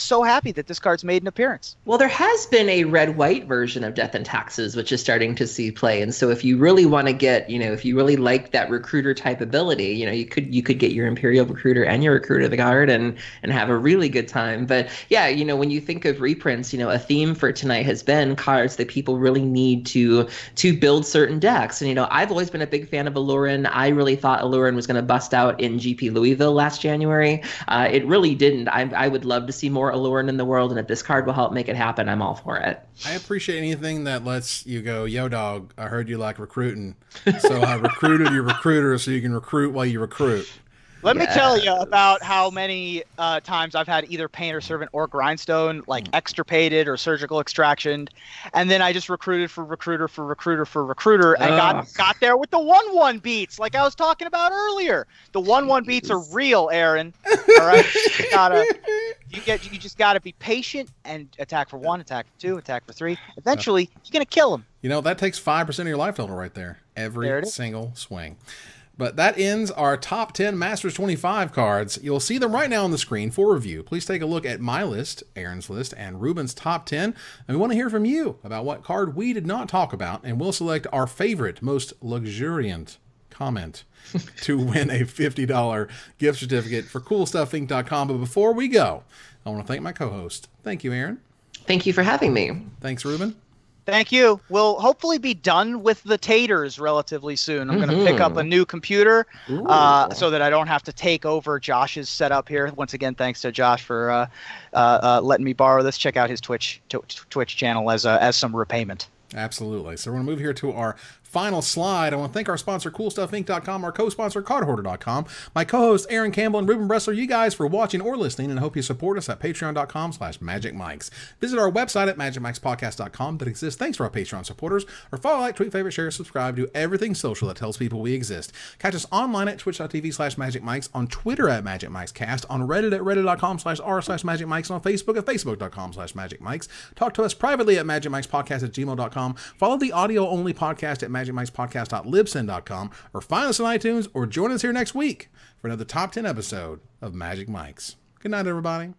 so happy that this card's made an appearance. Well, there has been a red-white version of Death and Taxes, which is starting to see play. And so if you really want to get, if you really like that recruiter type ability, you could get your Imperial Recruiter and your Recruiter of the Guard and have a really good time. But yeah, when you think of reprints, a theme for tonight has been cards that people really need to build certain decks. And, I've always been a big fan of Alurin. I really thought Alurin was going to bust out in GP Louisville last January. It really didn't. I would love to see more Alurin in the world, and if this card will help make it happen, I'm all for it. I appreciate anything that lets you go, yo, dog, I heard you like recruiting, so I recruited your recruiter so you can recruit while you recruit. Let me tell you about how many times I've had either Painter Servant or Grindstone extirpated or surgical extraction, and then I just recruited for recruiter and got there with the 1/1 beats like I was talking about earlier. The 1/1 beats are real, Aaron. All right, you just gotta be patient and attack for 1, attack for 2, attack for 3. Eventually, you're gonna kill them. That takes 5% of your life total right there. Every single swing. But that ends our top 10 Masters 25 cards. You'll see them right now on the screen for review. Please take a look at my list, Aaron's list, and Ruben's top 10. And we want to hear from you about what card we did not talk about, and we'll select our favorite, most luxuriant comment to win a $50 gift certificate for CoolStuffInc.com. But before we go, I want to thank my co-host. Thank you, Aaron. Thank you for having me. Thanks, Ruben. Thank you. We'll hopefully be done with the taters relatively soon. I'm going to pick up a new computer so that I don't have to take over Josh's setup here. Once again, thanks to Josh for letting me borrow this. Check out his Twitch channel as some repayment. Absolutely. So we're going to move here to our final slide. I want to thank our sponsor, CoolStuffInc.com, our co-sponsor, CardHoarder.com, my co-hosts, Aaron Campbell and Ruben Bressler, you guys for watching or listening, and I hope you support us at patreon.com/magicmics. Visit our website at magicmicspodcast.com that exists thanks to our Patreon supporters, or follow, like, tweet, favorite, share, subscribe, do everything social that tells people we exist. Catch us online at twitch.tv/magicmics, on Twitter at magicmicscast, on Reddit at reddit.com/r/magicmics, and on Facebook at facebook.com/magicmics. Talk to us privately at magicmicspodcast@gmail.com. Follow the audio-only podcast at magicmicspodcast.libsyn.com, or find us on iTunes, or join us here next week for another top 10 episode of Magic Mics. Good night, everybody.